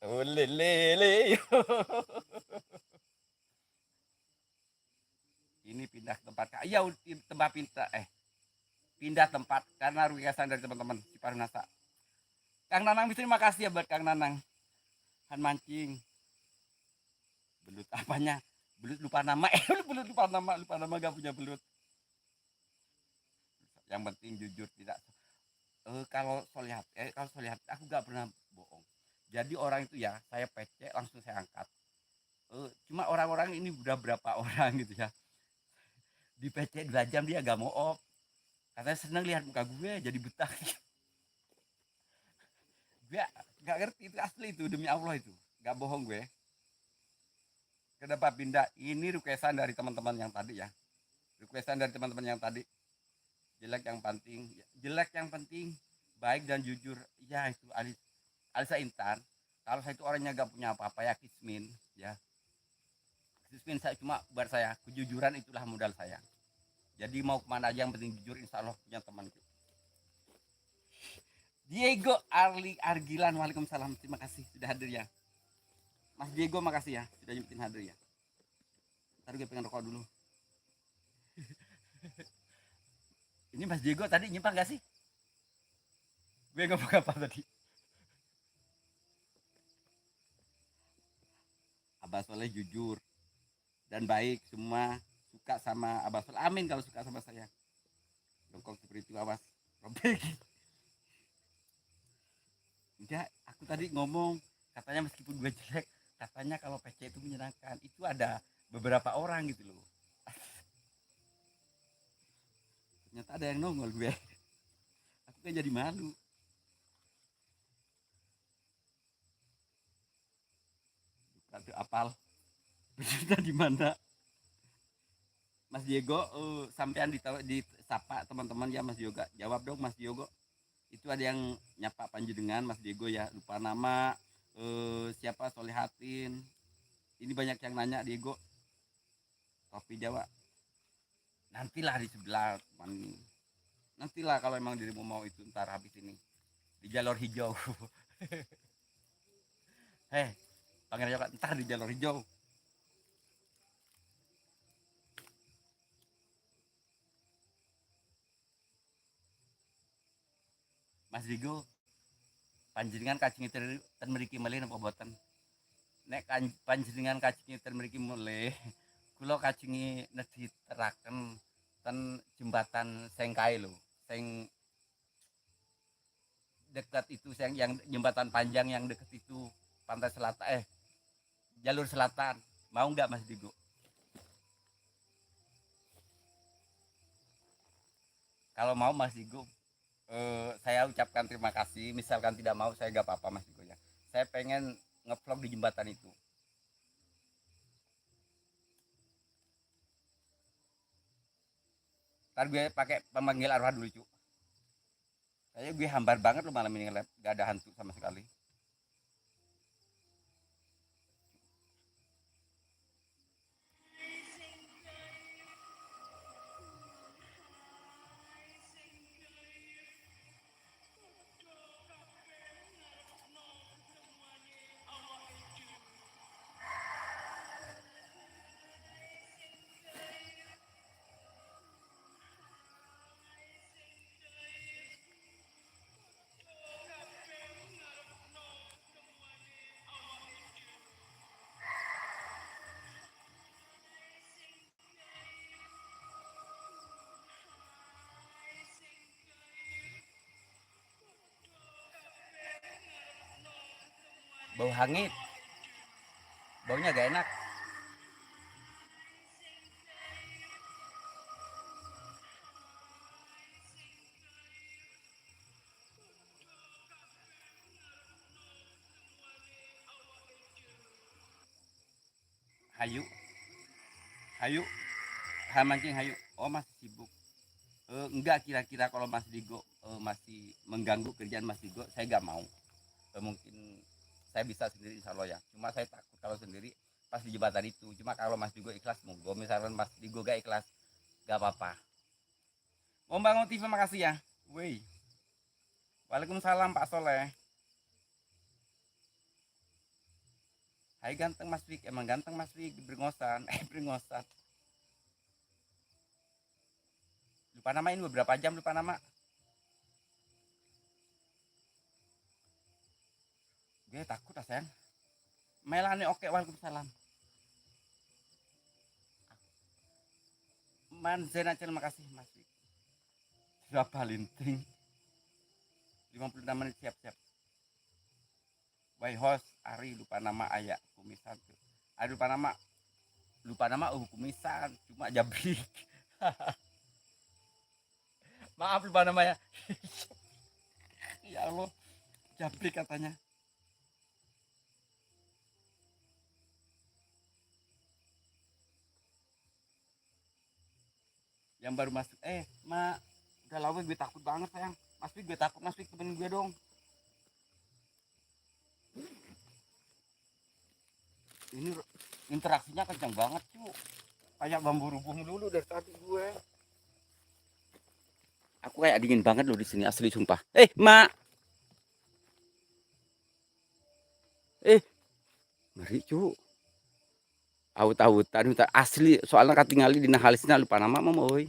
Oh lele. Ini pindah tempat. Iya tempat pindah tempat karena ruyasan dari teman-teman di Parunasa. Kang Nanang terima kasih ya buat Kang Nanang. Han mancing. Belut apanya? Belut lupa nama. Belut lupa nama gak punya belut. Yang penting jujur tidak. Kalau solihat aku gak pernah bohong. Jadi orang itu ya saya pecek langsung saya angkat. Cuma orang-orang ini udah berapa orang gitu ya. Di PC 2 jam dia gak mau off. Katanya seneng lihat muka gue jadi betah. Gue gak ngerti itu asli itu demi Allah itu. Gak bohong gue. Kenapa pindah? Ini requestan dari teman-teman yang tadi ya. Requestan dari teman-teman yang tadi. Jelek yang penting. Jelek yang penting. Baik dan jujur. Ya itu Alisa Intan. Kalau saya itu orangnya gak punya apa-apa ya Kismin. Ya. Kismin saya cuma buat saya. Kejujuran itulah modal saya. Jadi mau kemana aja yang penting jujur insya Allah punya teman. Diego Argilan, waalaikumsalam, terima kasih sudah hadir ya. Mas Diego makasih ya sudah nyempetin hadir ya. Ntar gue pengen rokok dulu. Ini Mas Diego tadi nyimpang gak sih? Gue ngomong apa tadi? Abah Soleh jujur dan baik semua. Suka sama Abah Soleh, amin kalau suka sama saya. Dongkok seperti itu awas robek. Enggak, aku tadi ngomong katanya meskipun gue jelek, katanya kalau PC itu menyenangkan. Itu ada beberapa orang gitu loh. Ternyata ada yang nongol gue. Aku kan jadi malu. Bukan apal. Benernya di mana? Mas Diego, sampean disapa teman-teman ya Mas Yoga. Jawab dong Mas Diego. Itu ada yang nyapa panjenengan Mas Diego ya, lupa nama. Siapa Solehatin. Ini banyak yang nanya Diego. Kopi Jawa. Nantilah di sebelah teman ini. Nantilah kalau emang dirimu mau itu ntar habis ini. Di jalur hijau. Pangeran Yoga ntar di jalur hijau. Mas Diego, panjenengan kacing ten mriki melih napa boten? Nek panjenengan kacing ten mriki melih, kula kacingi nedhi teraken ten jembatan Sengkai lho, sing dekat itu yang jembatan panjang yang dekat itu pantai selatan jalur selatan. Mau nggak Mas Diego? Kalau mau Mas Diego, saya ucapkan terima kasih. Misalkan tidak mau saya gak apa-apa Mas Diego ya. Saya pengen ngevlog di jembatan itu. Ntar gue pakai pemanggil arwah dulu cu. Saya gue hambar banget loh malam ini nge-lab. Gak ada hantu sama sekali. bau hangit, baunya gak enak. Hayu, hayu, mancing hayu. Oh masih sibuk. Enggak, kira-kira kalau Mas Digo masih mengganggu kerjaan Mas Digo, saya nggak mau. Mungkin saya bisa sendiri insya Allah ya. Cuma saya takut kalau sendiri pas di jembatan itu. Cuma kalau Mas Digo ikhlas, monggo. Misalkan Mas Digo gak ikhlas, gak apa-apa. Mau bangun TV, makasih ya. Woi, waalaikumsalam Pak Soleh. Hai ganteng Mas Wik, emang ganteng Mas Wik di Brengosan. Brengosan. Lupa nama, ini beberapa jam lupa nama. Gue takut ah sayang. Melani oke, waalaikumsalam. Manzena terima kasih Mas Wik. Berapa linting? 56 menit siap-siap. Why host Ari lupa nama ayah kumisan tuh. Ari lupa nama kumisan cuma jabrik. Maaf lupa namanya. Ya Allah, jabrik katanya. Yang baru masuk, mak udah lama gue takut banget sayang. Mas Wik gue takut, Mas Wik temenin gue dong. Ini interaksinya kencang banget cu, kayak bambu rubuh dulu dari tadi gue. Aku kayak dingin banget loh di sini asli sumpah. Mak, ngeri cu. Aut-autan asli soalnya katingali di halisna lupa nama mah euy.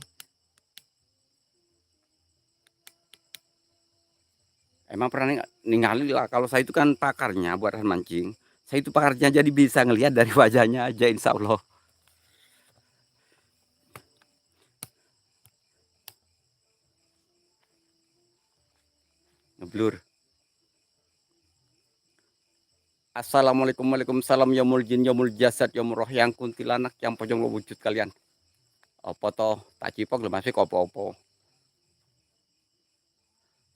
Emang pernah ningali lah, kalau saya itu kan pakarnya buat mancing. Saya itu pakarnya jadi bisa ngelihat dari wajahnya aja insya Allah. Ngeblur. Assalamualaikum, waalaikumsalam, yaumul jin, yaumul jasad, yaumul roh, yang kuntilanak, yang pojong wujud kalian. Opo toh, tak cipok lu masih opo-opo.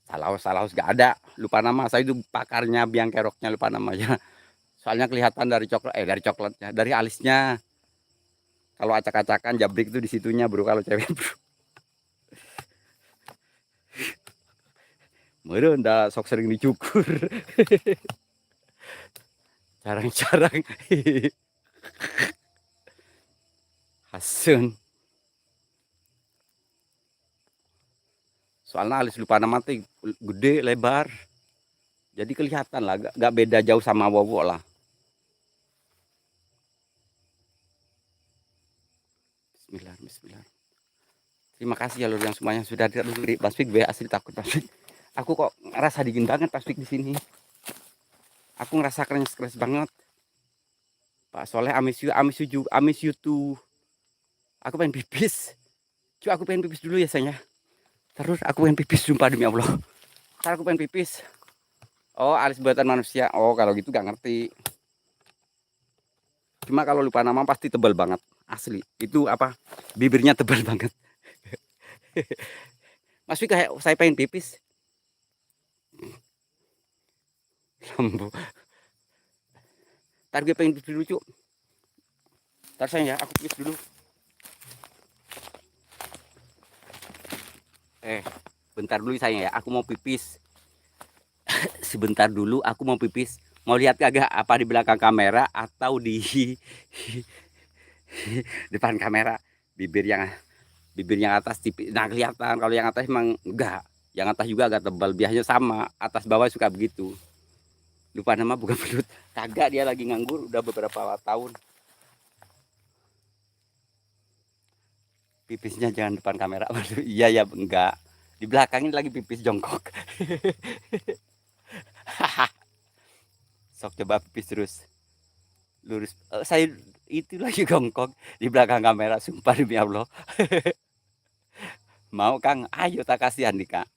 Salah gak ada, lupa nama. Saya itu pakarnya biang keroknya lupa namanya. Soalnya kelihatan dari coklatnya, dari alisnya. Kalau acak-acakan jabrik itu di situnya bro, kalau cewek bro. Meureun da sok sering dicukur. Jarang-jarang. Hasun. Soalnya alis lupa nama teh gede, lebar. Jadi kelihatan lah, gak beda jauh sama wowo lah. Bismillah, bismillah. Terima kasih ya lur yang semuanya sudah hadir. Mas Fik gue asli takut Mas Fik. Aku kok ngerasa dingin banget Mas Fik di sini. Aku ngerasa keras banget. Pak Soleh, I miss you too. Aku pengen pipis. Cuk, aku pengen pipis dulu ya sayang ya. Terus aku pengen pipis sumpah demi Allah. Ntar aku pengen pipis. Oh, alis buatan manusia. Oh, kalau gitu gak ngerti. Cuma kalau lupa nama pasti tebal banget. Asli. Itu apa? Bibirnya tebal banget. Mas Fik kayak saya pengen pipis. Lambu. Ntar gue pengen pipis dulu cuk. Ntar sayang ya, aku pipis dulu. Bentar dulu sayang ya, aku mau pipis. Sebentar dulu aku mau pipis. Mau lihat kagak apa di belakang kamera atau di depan kamera? Bibir yang atas tipis. Nah kelihatan, kalau yang atas emang enggak. Yang atas juga agak tebal, biasanya sama. Atas bawah suka begitu. Lupa nama bukan pedut. Kagak, dia lagi nganggur udah beberapa tahun. Pipisnya jangan depan kamera. Iya ya, enggak. Di belakang ini lagi pipis jongkok. Sok coba pipis terus. Lurus. Saya itu lagi jongkok di belakang kamera, sumpah demi Allah. Mau Kang, ayo tak kasihan nih Kak.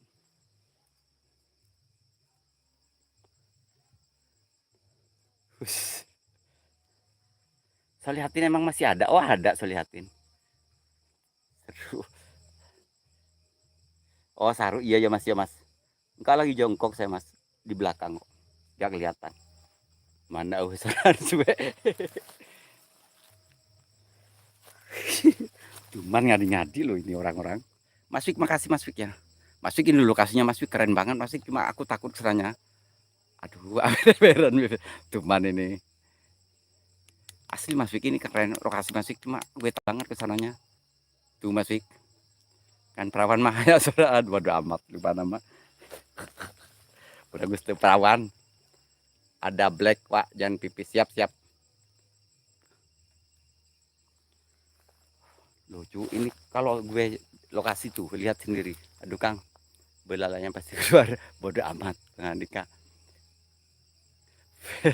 Solihatin emang masih ada? Oh ada Solihatin. Seru. Oh Saru, iya ya mas ya mas. Enggak lagi jongkok saya mas di belakang kok, nggak kelihatan. Mana usahaan suwe. Cuman ngadi-ngadi loh ini orang-orang. Mas Fik, makasih Mas Fik ya. Mas Fik ini lokasinya Mas Fik keren banget Mas Fik. Cuma aku takut kesannya. Aduh, beneran. Cuman ini asli Mas Fik ini keren lokasi Mas Fik. Cuma gue banget kesananya. Tuh Mas Fik. Kan perawan mah ya saudara. Waduh amat lupa nama. Udah gusti perawan. Ada black pak, jangan pipis, siap-siap. Lucu ini kalau gue lokasi tuh lihat sendiri. Aduh Kang, belalainya pasti keluar. Bodoh amat dengan nikah.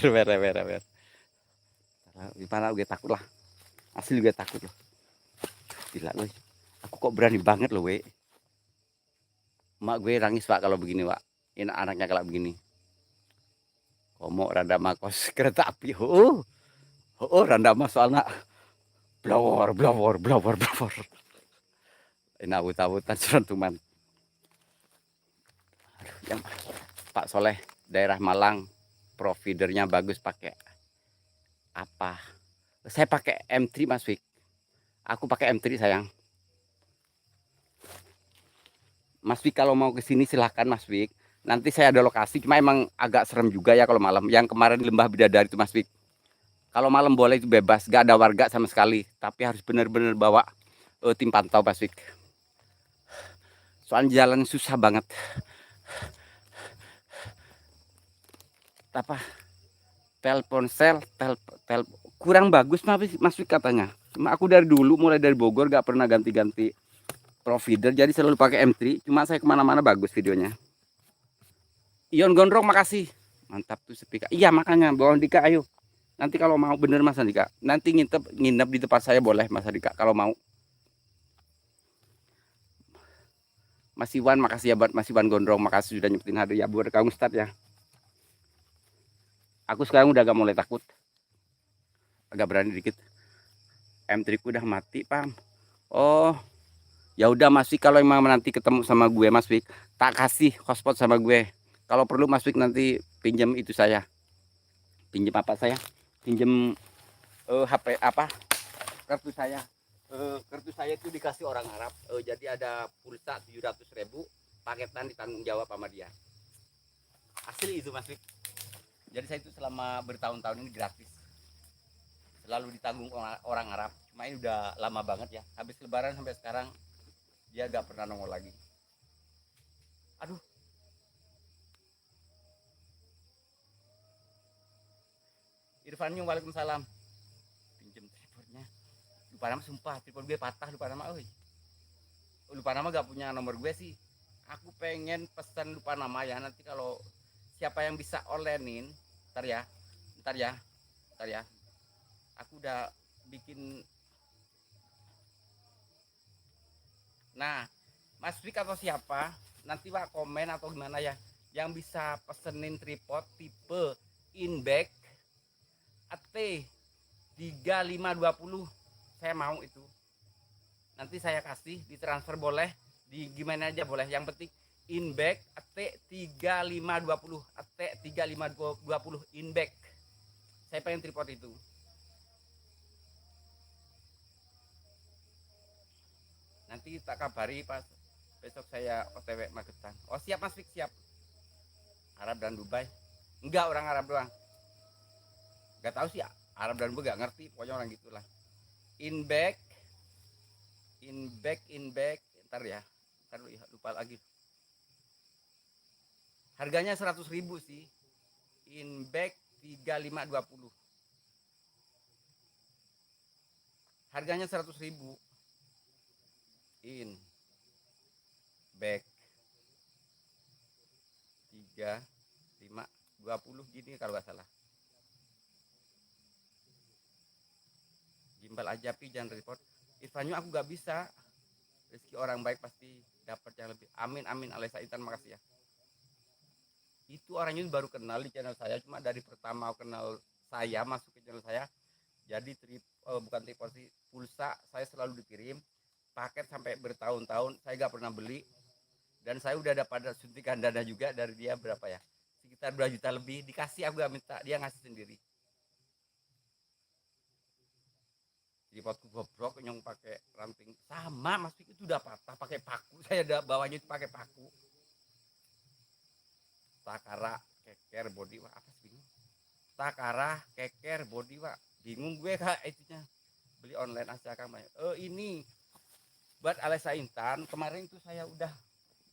Wer. Gimana gue takut lah. Asli gue takut loh. Gila loh. Aku kok berani banget loh we. Mak gue nangis pak kalau begini pak. Ini anaknya kalau begini. Komo randa makos kereta api. Randa mas soalnya blawor. Ini awut-awutan serentuman. Yang Pak Soleh daerah Malang providernya bagus pakai apa? Saya pakai M3 Mas Fik. Aku pakai M3 sayang. Mas Fik kalau mau ke sini silahkan Mas Fik. Nanti saya ada lokasi, cuma emang agak serem juga ya kalau malam. Yang kemarin Lembah Bidadari itu Mas Fik. Kalau malam boleh itu bebas, gak ada warga sama sekali. Tapi harus benar-benar bawa tim pantau Mas Fik. Soalnya jalan susah banget. Apa? Telponsel, kurang bagus Mas Fik katanya. Cuma aku dari dulu mulai dari Bogor gak pernah ganti-ganti provider, jadi selalu pakai M3. Cuma saya kemana-mana bagus videonya. Ion Gondrong makasih, mantap tuh speaker. Iya makanya bawa Dika ayo. Nanti kalau mau bener Mas Andika, nanti nginep di tempat saya boleh Mas Andika kalau mau. Mas Iwan makasih ya buat Mas Iwan Gondrong, makasih sudah nyebutin hadiah buat Kang Ustad ya. Aku sekarang udah agak mulai takut, agak berani dikit. M3 ku udah mati Pam. Oh ya udah Mas Fik, kalau emang nanti ketemu sama gue Mas Fik, tak kasih hotspot sama gue. Kalau perlu Mas Fik nanti pinjam itu saya. Pinjam apa saya? Pinjam HP apa? Kartu saya. Kartu saya itu dikasih orang Arab. Jadi ada pulsa 700.000, paketan ditanggung jawab sama dia. Asli itu Mas Fik. Jadi saya itu selama bertahun-tahun ini gratis. Selalu ditanggung orang Arab. Cuma ini udah lama banget ya. Habis lebaran sampai sekarang dia gak pernah nongol lagi. Aduh. Irfannya waalaikumsalam. Pinjam tripodnya. Lupa nama sumpah, tripod gue patah lupa nama. Lupa nama gak punya nomor gue sih. Aku pengen pesan lupa nama ya. Nanti kalau siapa yang bisa onlinein, ntar ya. Aku udah bikin. Nah, Mas Fik atau siapa nanti Pak komen atau gimana ya yang bisa pesenin tripod tipe Inback AT 3520, saya mau itu. Nanti saya kasih ditransfer boleh, di gimana aja boleh. Yang penting Inback AT 3520, AT 3520 Inback. Saya pengen tripod itu. Nanti tak kabari pas besok saya OTW Magetan. Oh siap Mas Fik, siap. Arab dan Dubai. Enggak, orang Arab doang. Enggak tahu sih Arab dan Dubai, enggak ngerti, pokoknya orang gitulah. Inback. Ntar ya. Ntar lupa lagi. Harganya 100.000 sih. Inback 3520. Harganya 100.000. Inback 3520 gini kalau nggak salah. Gimbal aja pi, jangan report. Irfannya aku nggak bisa. Rezeki orang baik pasti dapat yang lebih. Amin amin. Alisa Intan makasih ya. Itu orangnya baru kenal di channel saya, cuma dari pertama kenal saya masuk ke channel saya. Jadi bukan tripod sih, pulsa saya selalu dikirim paket sampai bertahun-tahun saya nggak pernah beli, dan saya udah dapat suntikan dana juga dari dia berapa ya, sekitar 2 juta lebih dikasih, aku gak minta, dia ngasih sendiri. Tripodku bobrok nyong pakai ranting sama Mas Fik, itu udah patah pakai paku, saya ada bawahnya itu pakai paku. Takara keker body wah apa sih bingung, Takara keker body wah bingung gue kak itunya, beli online aja kan banyak. Ini buat Alessa Intan, kemarin itu saya udah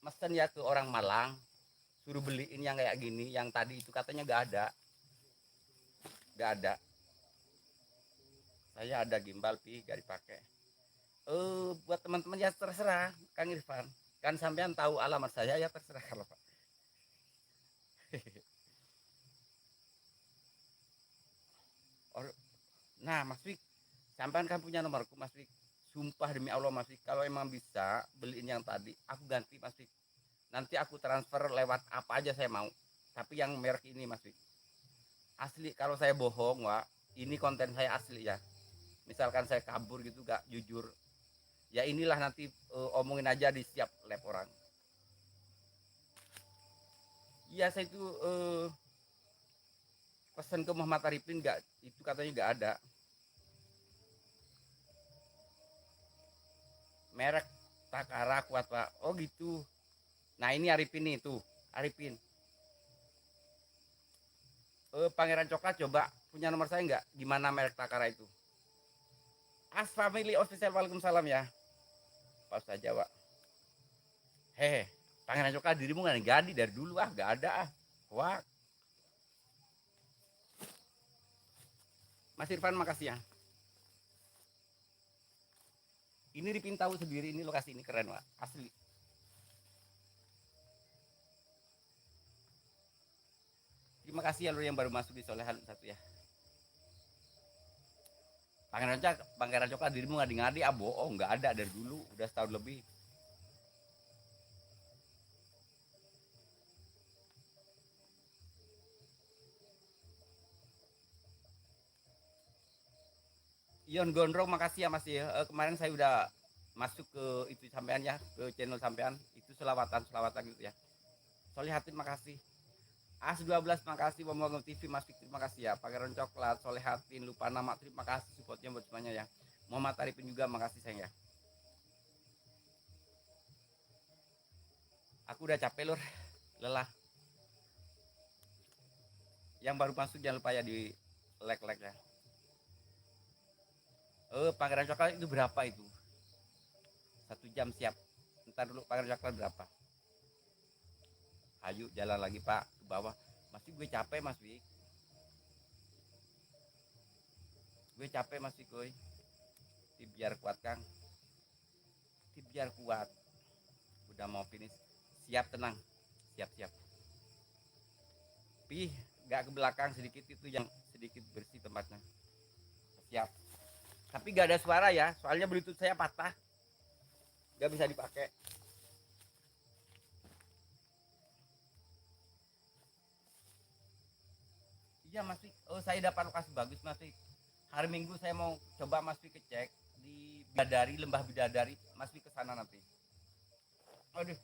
mesen ya ke orang Malang, suruh beliin yang kayak gini, yang tadi itu katanya nggak ada. Saya ada gimbal pi gak dipakai. Buat teman-teman ya terserah Kang Irfan, kan sampean tahu alamat saya ya terserah kalau Pak. Nah Mas Wik, sampean kan punya nomorku Mas Wik, sumpah demi Allah Mas Wik, kalau emang bisa beliin yang tadi aku ganti Mas Wik, nanti aku transfer lewat apa aja saya mau, tapi yang merek ini Mas Wik, asli. Kalau saya bohong Wak, ini konten saya asli ya, misalkan saya kabur gitu gak jujur ya, inilah nanti omongin aja di setiap lab orang. Iya saya itu pesan ke Muhammad Arifin, nggak, itu katanya nggak ada merek Takara kuat Pak. Oh gitu. Nah ini Arifin nih tuh, Arifin. Pangeran Coklat coba punya nomor saya nggak? Gimana merek Takara itu? As Family Official, waalaikumsalam ya. Pas saja Pak. Hehe, Pangeran Coklat dirimu nggak ganti dari dulu ah, nggak ada ah. Wah, Mas Irfan makasih ya. Ini Ripin tahu sendiri, ini lokasi ini keren Pak, asli. Terima kasih ya lo yang baru masuk di Solehan satu ya. Pangeran Coklat dirimu ngadi-ngadi ah, bohong, nggak ada dari dulu, udah setahun lebih. Ion Gondrong makasih ya Mas ya. Kemarin saya udah masuk ke itu sampean ya, ke channel sampean itu selawatan gitu ya. Solehatin makasih. As 12 makasih, Bomong TV Mas Fikri makasih ya. Pangeran Coklat, Solehatin, lupa nama, terima kasih supportnya buat semuanya ya. Muhammad Arifin juga makasih sayang ya. Aku udah capek lur, lelah. Yang baru masuk jangan lupa ya di like ya. Pangeran Coklat itu berapa itu? 1 jam siap. Ntar dulu Pangeran Coklat berapa? Ayo jalan lagi Pak ke bawah. Masih gue capek Mas Wik. Gue capek Mas Wik gue. Biar kuat Kang. Biar kuat. Udah mau finish. Siap tenang. Siap. Pi, gak ke belakang sedikit, itu yang sedikit bersih tempatnya. Siap. Tapi gak ada suara ya, soalnya bluetooth saya patah. Gak bisa dipakai. Iya Mas Fik, saya dapat lokasi bagus Mas Fik. Hari Minggu saya mau coba Mas Fik cek di Bidadari, Lembah Bidadari. Mas Fik kesana nanti. Aduh.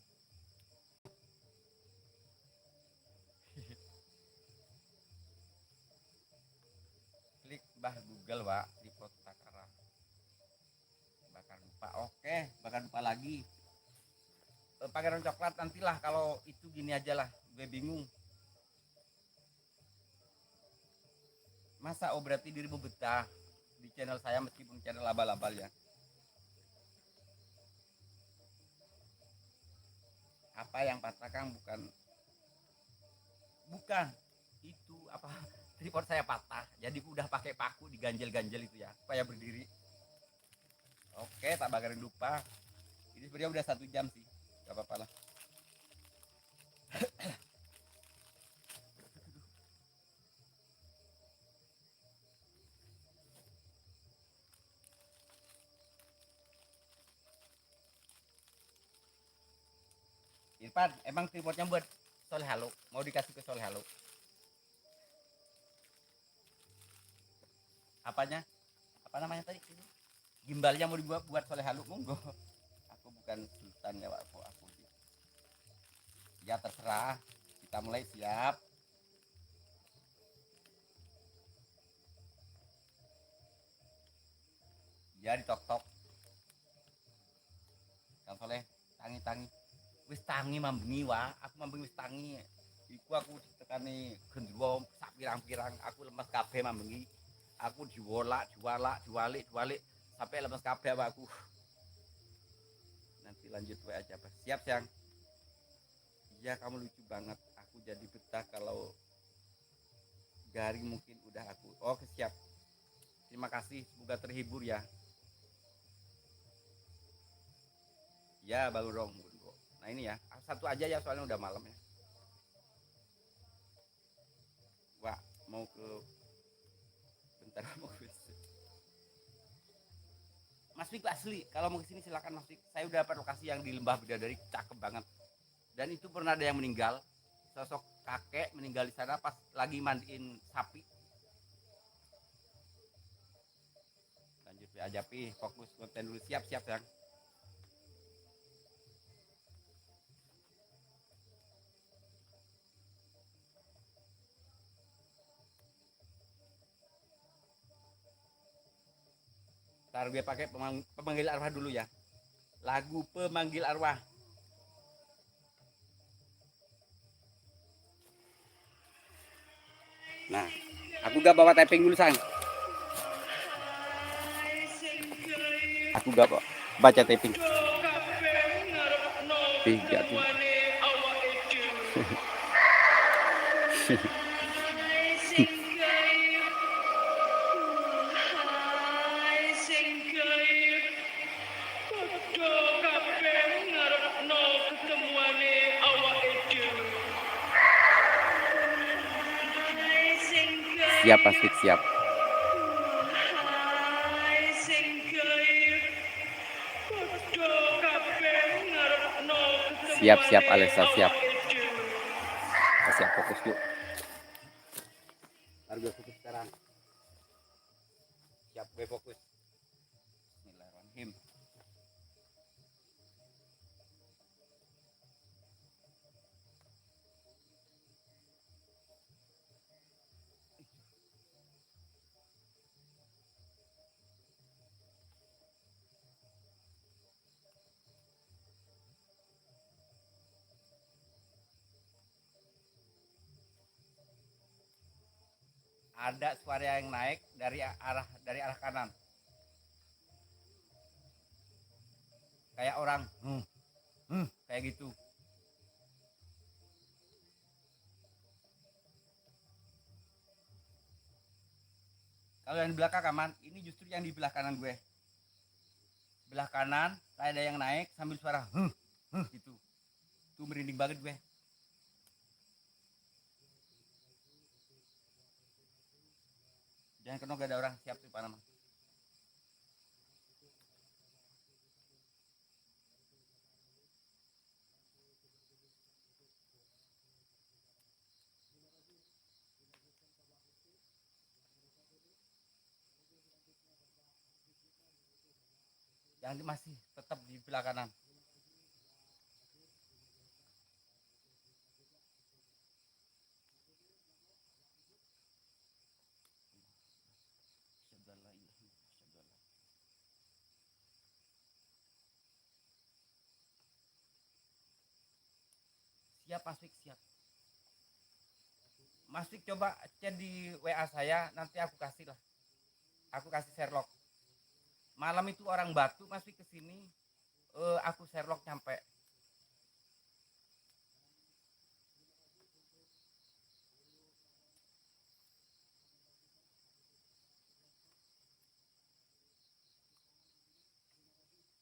Klik bah Google Pak, di foto Takara. Bakar lupa, oke, bakar lupa lagi. Pangeran Coklat nantilah, kalau itu gini aja lah, gue bingung. Masa berarti dirimu betah di channel saya meskipun channel abal-abal ya. Apa yang patah Kang? Bukan itu apa, tripod saya patah, jadi udah pakai paku diganjel-ganjel itu ya supaya berdiri. Oke, tak bakarin lupa. Ini sebenarnya udah 1 jam sih, gak apa-apa lah. Irfan, emang tripodnya buat Soleh Halo, mau dikasih ke Soleh Halo. apanya, apa namanya tadi, gimbalnya mau dibuat buat soleh halu, monggo. Aku bukan sultan ya Pak, aku ya terserah. Kita mulai, siap. Ya ditok-tok. Kang Soleh, tangi-tangi. Wis tangi mambengi wa, aku mambengi wis tangi. Iku aku ditekani gendruwo sak pirang-pirang, aku lemes kabeh mambengi. Aku diwalik sampai lemes kabeh aku. Nanti lanjut WA aja, Pak. Siap, Sayang. Iya, kamu lucu banget. Aku jadi betah kalau garing mungkin udah aku. Oh, siap. Terima kasih, semoga terhibur ya. Ya, baru dong. Nah ini ya, satu aja ya soalnya udah malam ya. Wah, mau ke bentar mau ke Mas Fik asli, kalau mau kesini silakan Mas Fik. Saya udah dapat lokasi yang di Lembah Bidadari, cakep banget. Dan itu pernah ada yang meninggal, sosok kakek meninggal di sana pas lagi mandiin sapi. Lanjut ya Japi, fokus konten dulu, siap-siap Yang. Ntar gue pakai pemanggil arwah dulu ya. Lagu pemanggil arwah. Nah, aku gak bawa typing dulu Sang. Aku gak baca typing. Tiga tuh. Siap pasti siap. Siap Alessa, siap. Siap, fokus yuk. Harus gue fokus sekarang. Siap, gue fokus. Bismillahirrahmanirrahim. Ada suara yang naik dari arah kanan. Kayak orang kayak gitu. Kalau yang di belakang aman, ini justru yang di belah kanan gue. Belah kanan ada yang naik sambil suara gitu. Tuh merinding banget gue. Jangan kena gak ada orang, siap tuh Panama. Yang masih tetap di belah kanan. Siap Mas Fik, siap. Mas Fik coba chat di WA saya, nanti aku kasih lah. Aku kasih Sherlock. Malam itu orang Batu Mas Fik kesini, aku Sherlock nyampe.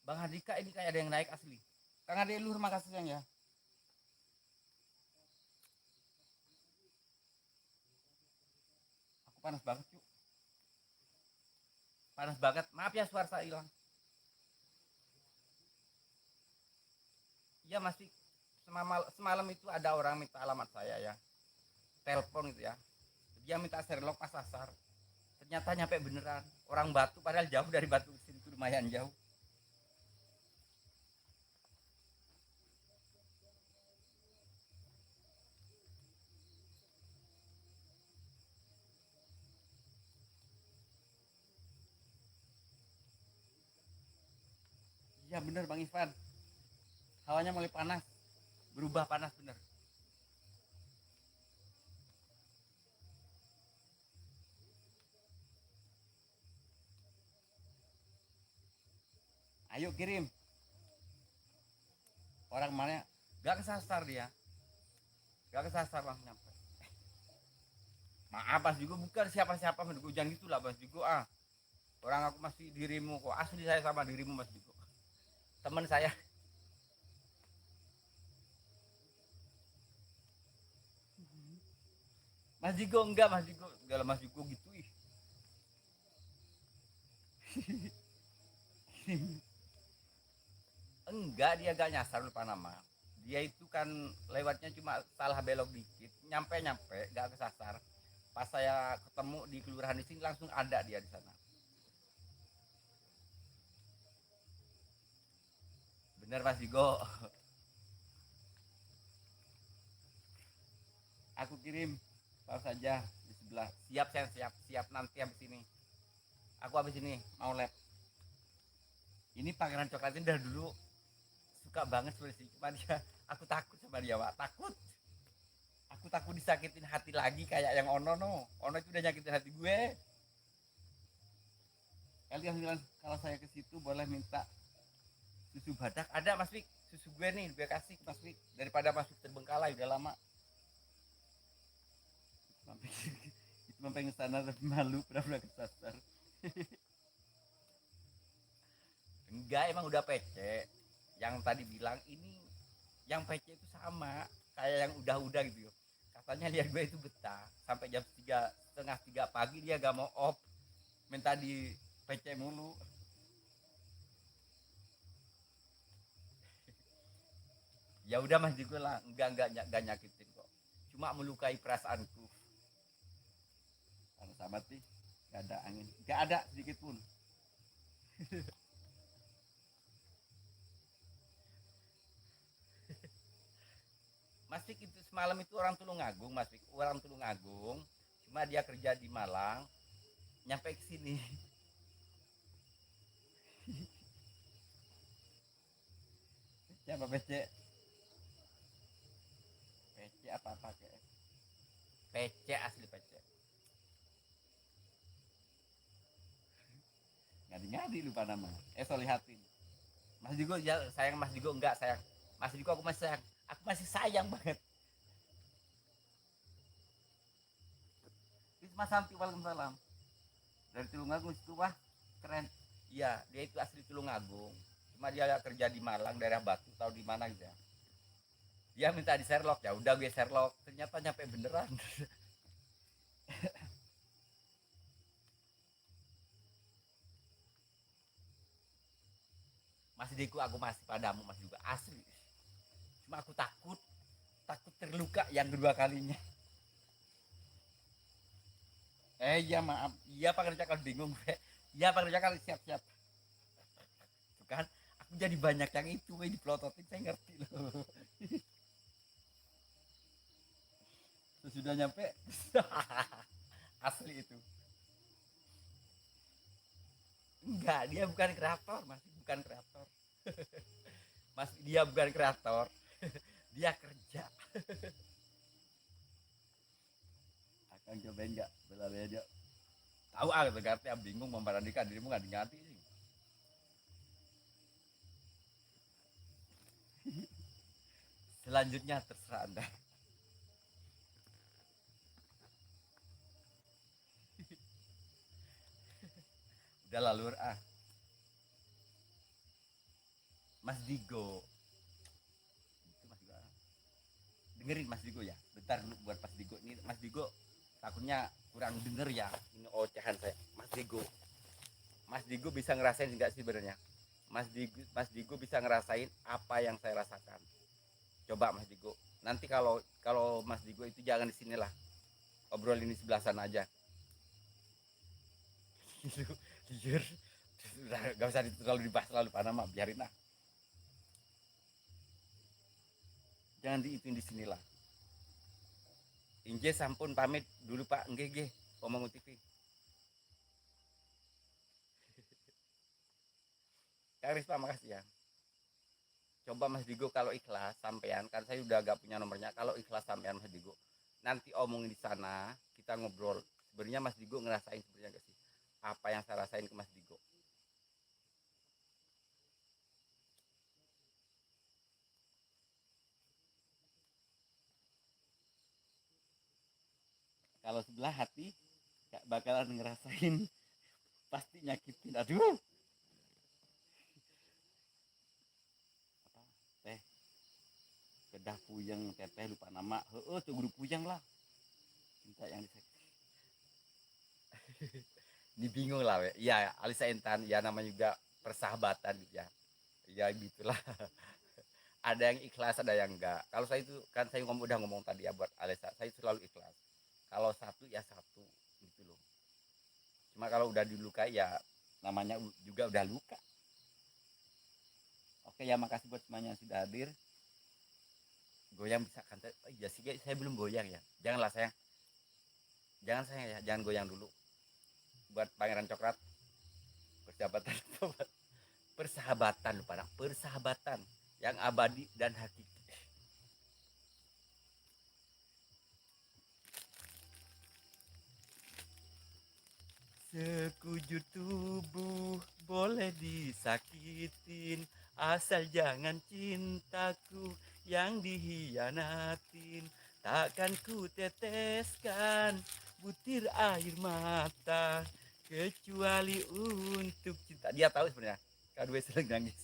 Bang Handika ini kayak ada yang naik asli. Kang Ade lu makasih Yang ya. Aku panas banget yuk. Panas banget. Maaf ya suara saya hilang. Iya masih semalam itu ada orang minta alamat saya ya. Telepon gitu ya. Dia minta Sherlock pas asar. ternyata nyampe beneran. Orang Batu, padahal jauh dari Batu ke sini tuh lumayan jauh. Iya bener Bang Ivan, hawanya mulai panas, berubah panas bener. Ayo kirim. Orang mana? Gak kesasar dia, gak kesasar Bang nyampe. Maaf Mas juga bukan siapa-siapa mendukung jangan gitulah Mas juga ah. Orang aku masih dirimu kok, asli saya sama dirimu Mas juga. Teman saya. Mas Jigo enggak, Mas Jigo enggak, Mas Jigo gitu ih. Enggak, dia gak nyasar lupa nama. Dia itu kan lewatnya cuma salah belok dikit, nyampe gak kesasar. Pas saya ketemu di kelurahan di sini langsung ada dia di sana. Bener Mas Jigo. Aku kirim tahu saja di sebelah. Siap saya siap nanti habis ini. Aku habis ini mau lab. Ini pangeran coklat ini dari dulu suka banget sebenarnya, cuma dia aku takut sama dia Pak, takut. Aku takut disakitin hati lagi kayak yang Ono no. Ono itu udah nyakitin hati gue. Kalian bilang kalau saya ke situ boleh minta susu badak, ada Mas Fik, susu gue nih gue kasih ke Mas Fik daripada Mas Fik terbengkalai udah lama. Itu sampai ke sana tapi malu pernah kesasar. Enggak, emang udah PC. Yang tadi bilang ini yang PC itu sama kayak yang udah gitu. Katanya lihat gue itu betah sampai jam 3:30 pagi dia gak mau off, minta di PC mulu. Ya udah Mas juga lah, enggak nyakitin kok, cuma melukai perasaanku. Kalau sama sih gak ada angin, gak ada sedikit pun. Mas Fik itu semalam itu orang Tulungagung, Mas Fik orang Tulungagung, cuma dia kerja di Malang, nyampe ke sini. Siapa PC? PC apa pakai? PC asli PC. Ngadi-ngadi lupa nama. Solihatin. Mas Digo ya, sayang Mas Digo enggak sayang. Mas Digo aku masih sayang. Aku masih sayang banget. Mas Santi Waalaikumsalam. Dari Tulungagung itu wah keren. Iya, dia itu asli Tulungagung. Cuma dia kerja di Malang, daerah Batu, tahu di mana gitu ya. Dia minta di Sherlock, ya udah gue Sherlock. Ternyata nyampe beneran. Mas Digo aku masih padamu Mas juga asli. Cuma aku takut terluka yang kedua kalinya. Iya maaf, iya Pak Kerja kalau bingung gue. Iya Pak Kerja kalau siap-siap. Tuh kan, aku jadi banyak yang itu dipelototin, saya ngerti loh. Sesudah nyampe, asli itu. Enggak, dia bukan kreator, masih bukan kreator. Mas, dia bukan kreator, dia kerja. Akan cobain nggak bela bela. Tahu ah, berarti bingung memberanikan dirimu nggak diganti sih. Selanjutnya terserah Anda. Udah lalu ah. Mas Digo. Itu Mas Digo. Dengerin Mas Digo ya. Bentar dulu buat Mas Digo. Ini Mas Digo takutnya kurang denger ya. Ini ocehan saya. Mas Digo. Mas Digo bisa ngerasain enggak sih sebenarnya? Mas Digo bisa ngerasain apa yang saya rasakan. Coba Mas Digo. Nanti kalau kalau Mas Digo itu jangan di sinilah. Obrolin di sebelah sana aja. liur. Udah gak usah terlalu dibahas terlalu Panama, biarin lah. Jangan diituin di sinilah. Inje sampun pamit dulu Pak, nggih Omong TV. Kak Rispa makasih ya. Coba Mas Digo kalau ikhlas sampean, kan saya udah gak punya nomornya. Kalau ikhlas sampean Mas Digo, nanti omongin di sana, kita ngobrol. Sebenarnya Mas Digo ngerasain sebenarnya gak sih apa yang saya rasain ke Mas Digo. Kalau sebelah hati gak bakalan ngerasain, pasti nyakitin. Aduh. Apa? Teh, kedah puyeng teteh lupa nama. Heeh, tuh guru puyeng lah. Cinta yang disakiti. Ini bingung lah, we. Iya, Alisa Intan, ya namanya juga persahabatan ya. Ya gitulah. Ada yang ikhlas, ada yang enggak. Kalau saya itu kan saya udah ngomong tadi ya buat Alisa, saya selalu ikhlas. Kalau satu ya satu gitu loh. Cuma kalau udah dilukai ya namanya juga udah luka. Oke ya, makasih buat semuanya yang sudah hadir. Goyang bisa kan? Oh, iya sih, saya belum goyang ya. Janganlah sayang. Jangan sayang ya, jangan goyang dulu. Buat Pangeran Coklat, persahabatan, persahabatan lupa, persahabatan yang abadi dan hakiki. Sekujur tubuh boleh disakitin, asal jangan cintaku yang dihianatin. Takkan ku teteskan butir air mata kecuali untuk cinta. Dia tahu sebenarnya. Kadue sering nangis.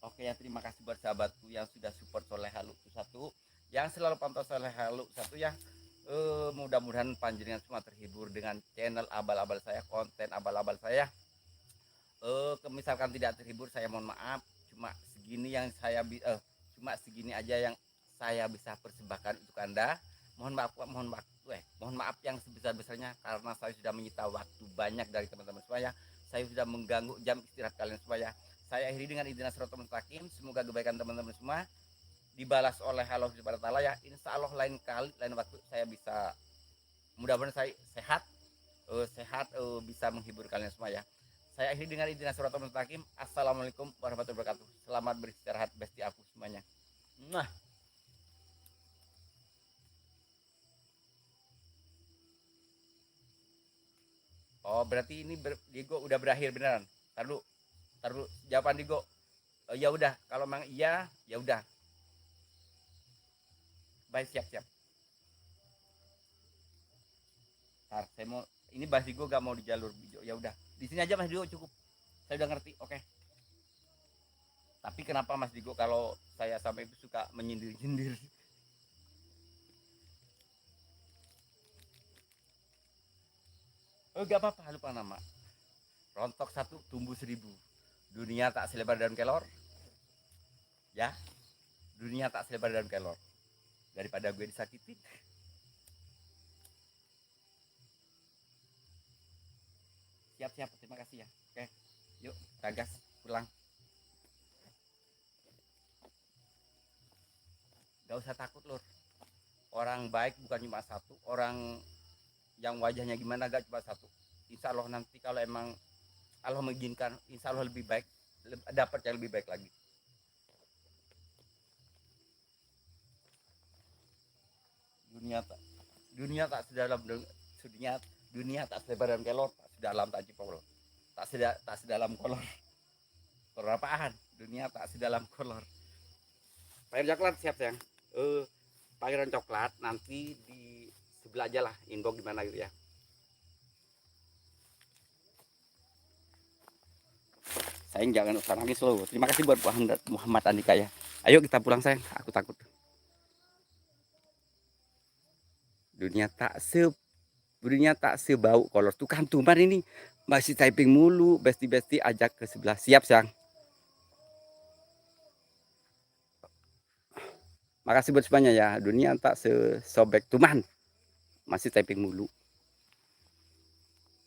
Oke ya, terima kasih buat sahabatku yang sudah support Soleh Halu satu, yang selalu pantau Soleh Halu satu ya. Mudah-mudahan panjenengan semua terhibur dengan channel abal-abal saya, konten abal-abal saya. Misalkan tidak terhibur, saya mohon maaf. Cuma segini yang cuma segini aja yang saya bisa persembahkan untuk Anda. Mohon maaf yang sebesar-besarnya karena saya sudah menyita waktu banyak dari teman-teman semua. Saya sudah mengganggu jam istirahat kalian semua. Saya akhiri dengan idina siratal mustaqim. Semoga kebaikan teman-teman semua dibalas oleh Allah Subhanahu wa taala ya. Insya Allah lain kali, lain waktu saya bisa, mudah-mudahan saya sehat, bisa menghibur kalian semua ya. Saya akhiri dengan idina siratal mustaqim. Assalamualaikum warahmatullahi wabarakatuh. Selamat beristirahat besti aku semuanya. Nah, oh berarti ini Diego udah berakhir beneran. Taruh, taruh jawaban Diego. Ya udah, kalau memang iya, ya udah. Baik, siap-siap. Ntar saya mau, ini Mas Diego gak mau di jalur video. Ya udah, di sini aja Mas Diego cukup. Saya udah ngerti, oke. Tapi kenapa Mas Diego kalau saya sampai itu suka menyindir-nyindir? Oh, gak apa-apa, lupa nama. Rontok satu, tumbuh seribu. Dunia tak selebar daun kelor. Ya, dunia tak selebar daun kelor. Daripada gue disakitin. Siap-siap, terima kasih ya. Oke, yuk, tagas, pulang. Gak usah takut, Lur. Orang baik bukan cuma satu. Orang yang wajahnya gimana gak cuma satu. Insya Allah nanti kalau emang Allah mengizinkan, insya Allah lebih baik, dapat yang lebih baik lagi. Dunia tak dunia tak sedalam dunia tak selebar dalam kelor, tak sedalam tak cipol, tak sedalam kolor. Kolor apaan? Dunia tak sedalam kolor. Pangeran coklat siap sayang. Pangeran coklat nanti di sebelah aja lah, inbox gimana gitu ya. Sayang jangan usah nangis loh. Terima kasih buat Muhammad Andika ya. Ayo kita pulang sayang, aku takut. Dunia tak se Dunia tak sebau kolor. Tuh kan tuman ini masih typing mulu. Besti-besti ajak ke sebelah. Siap sayang. Makasih buat semuanya ya. Dunia tak sesobek tuman. masih typing mulu.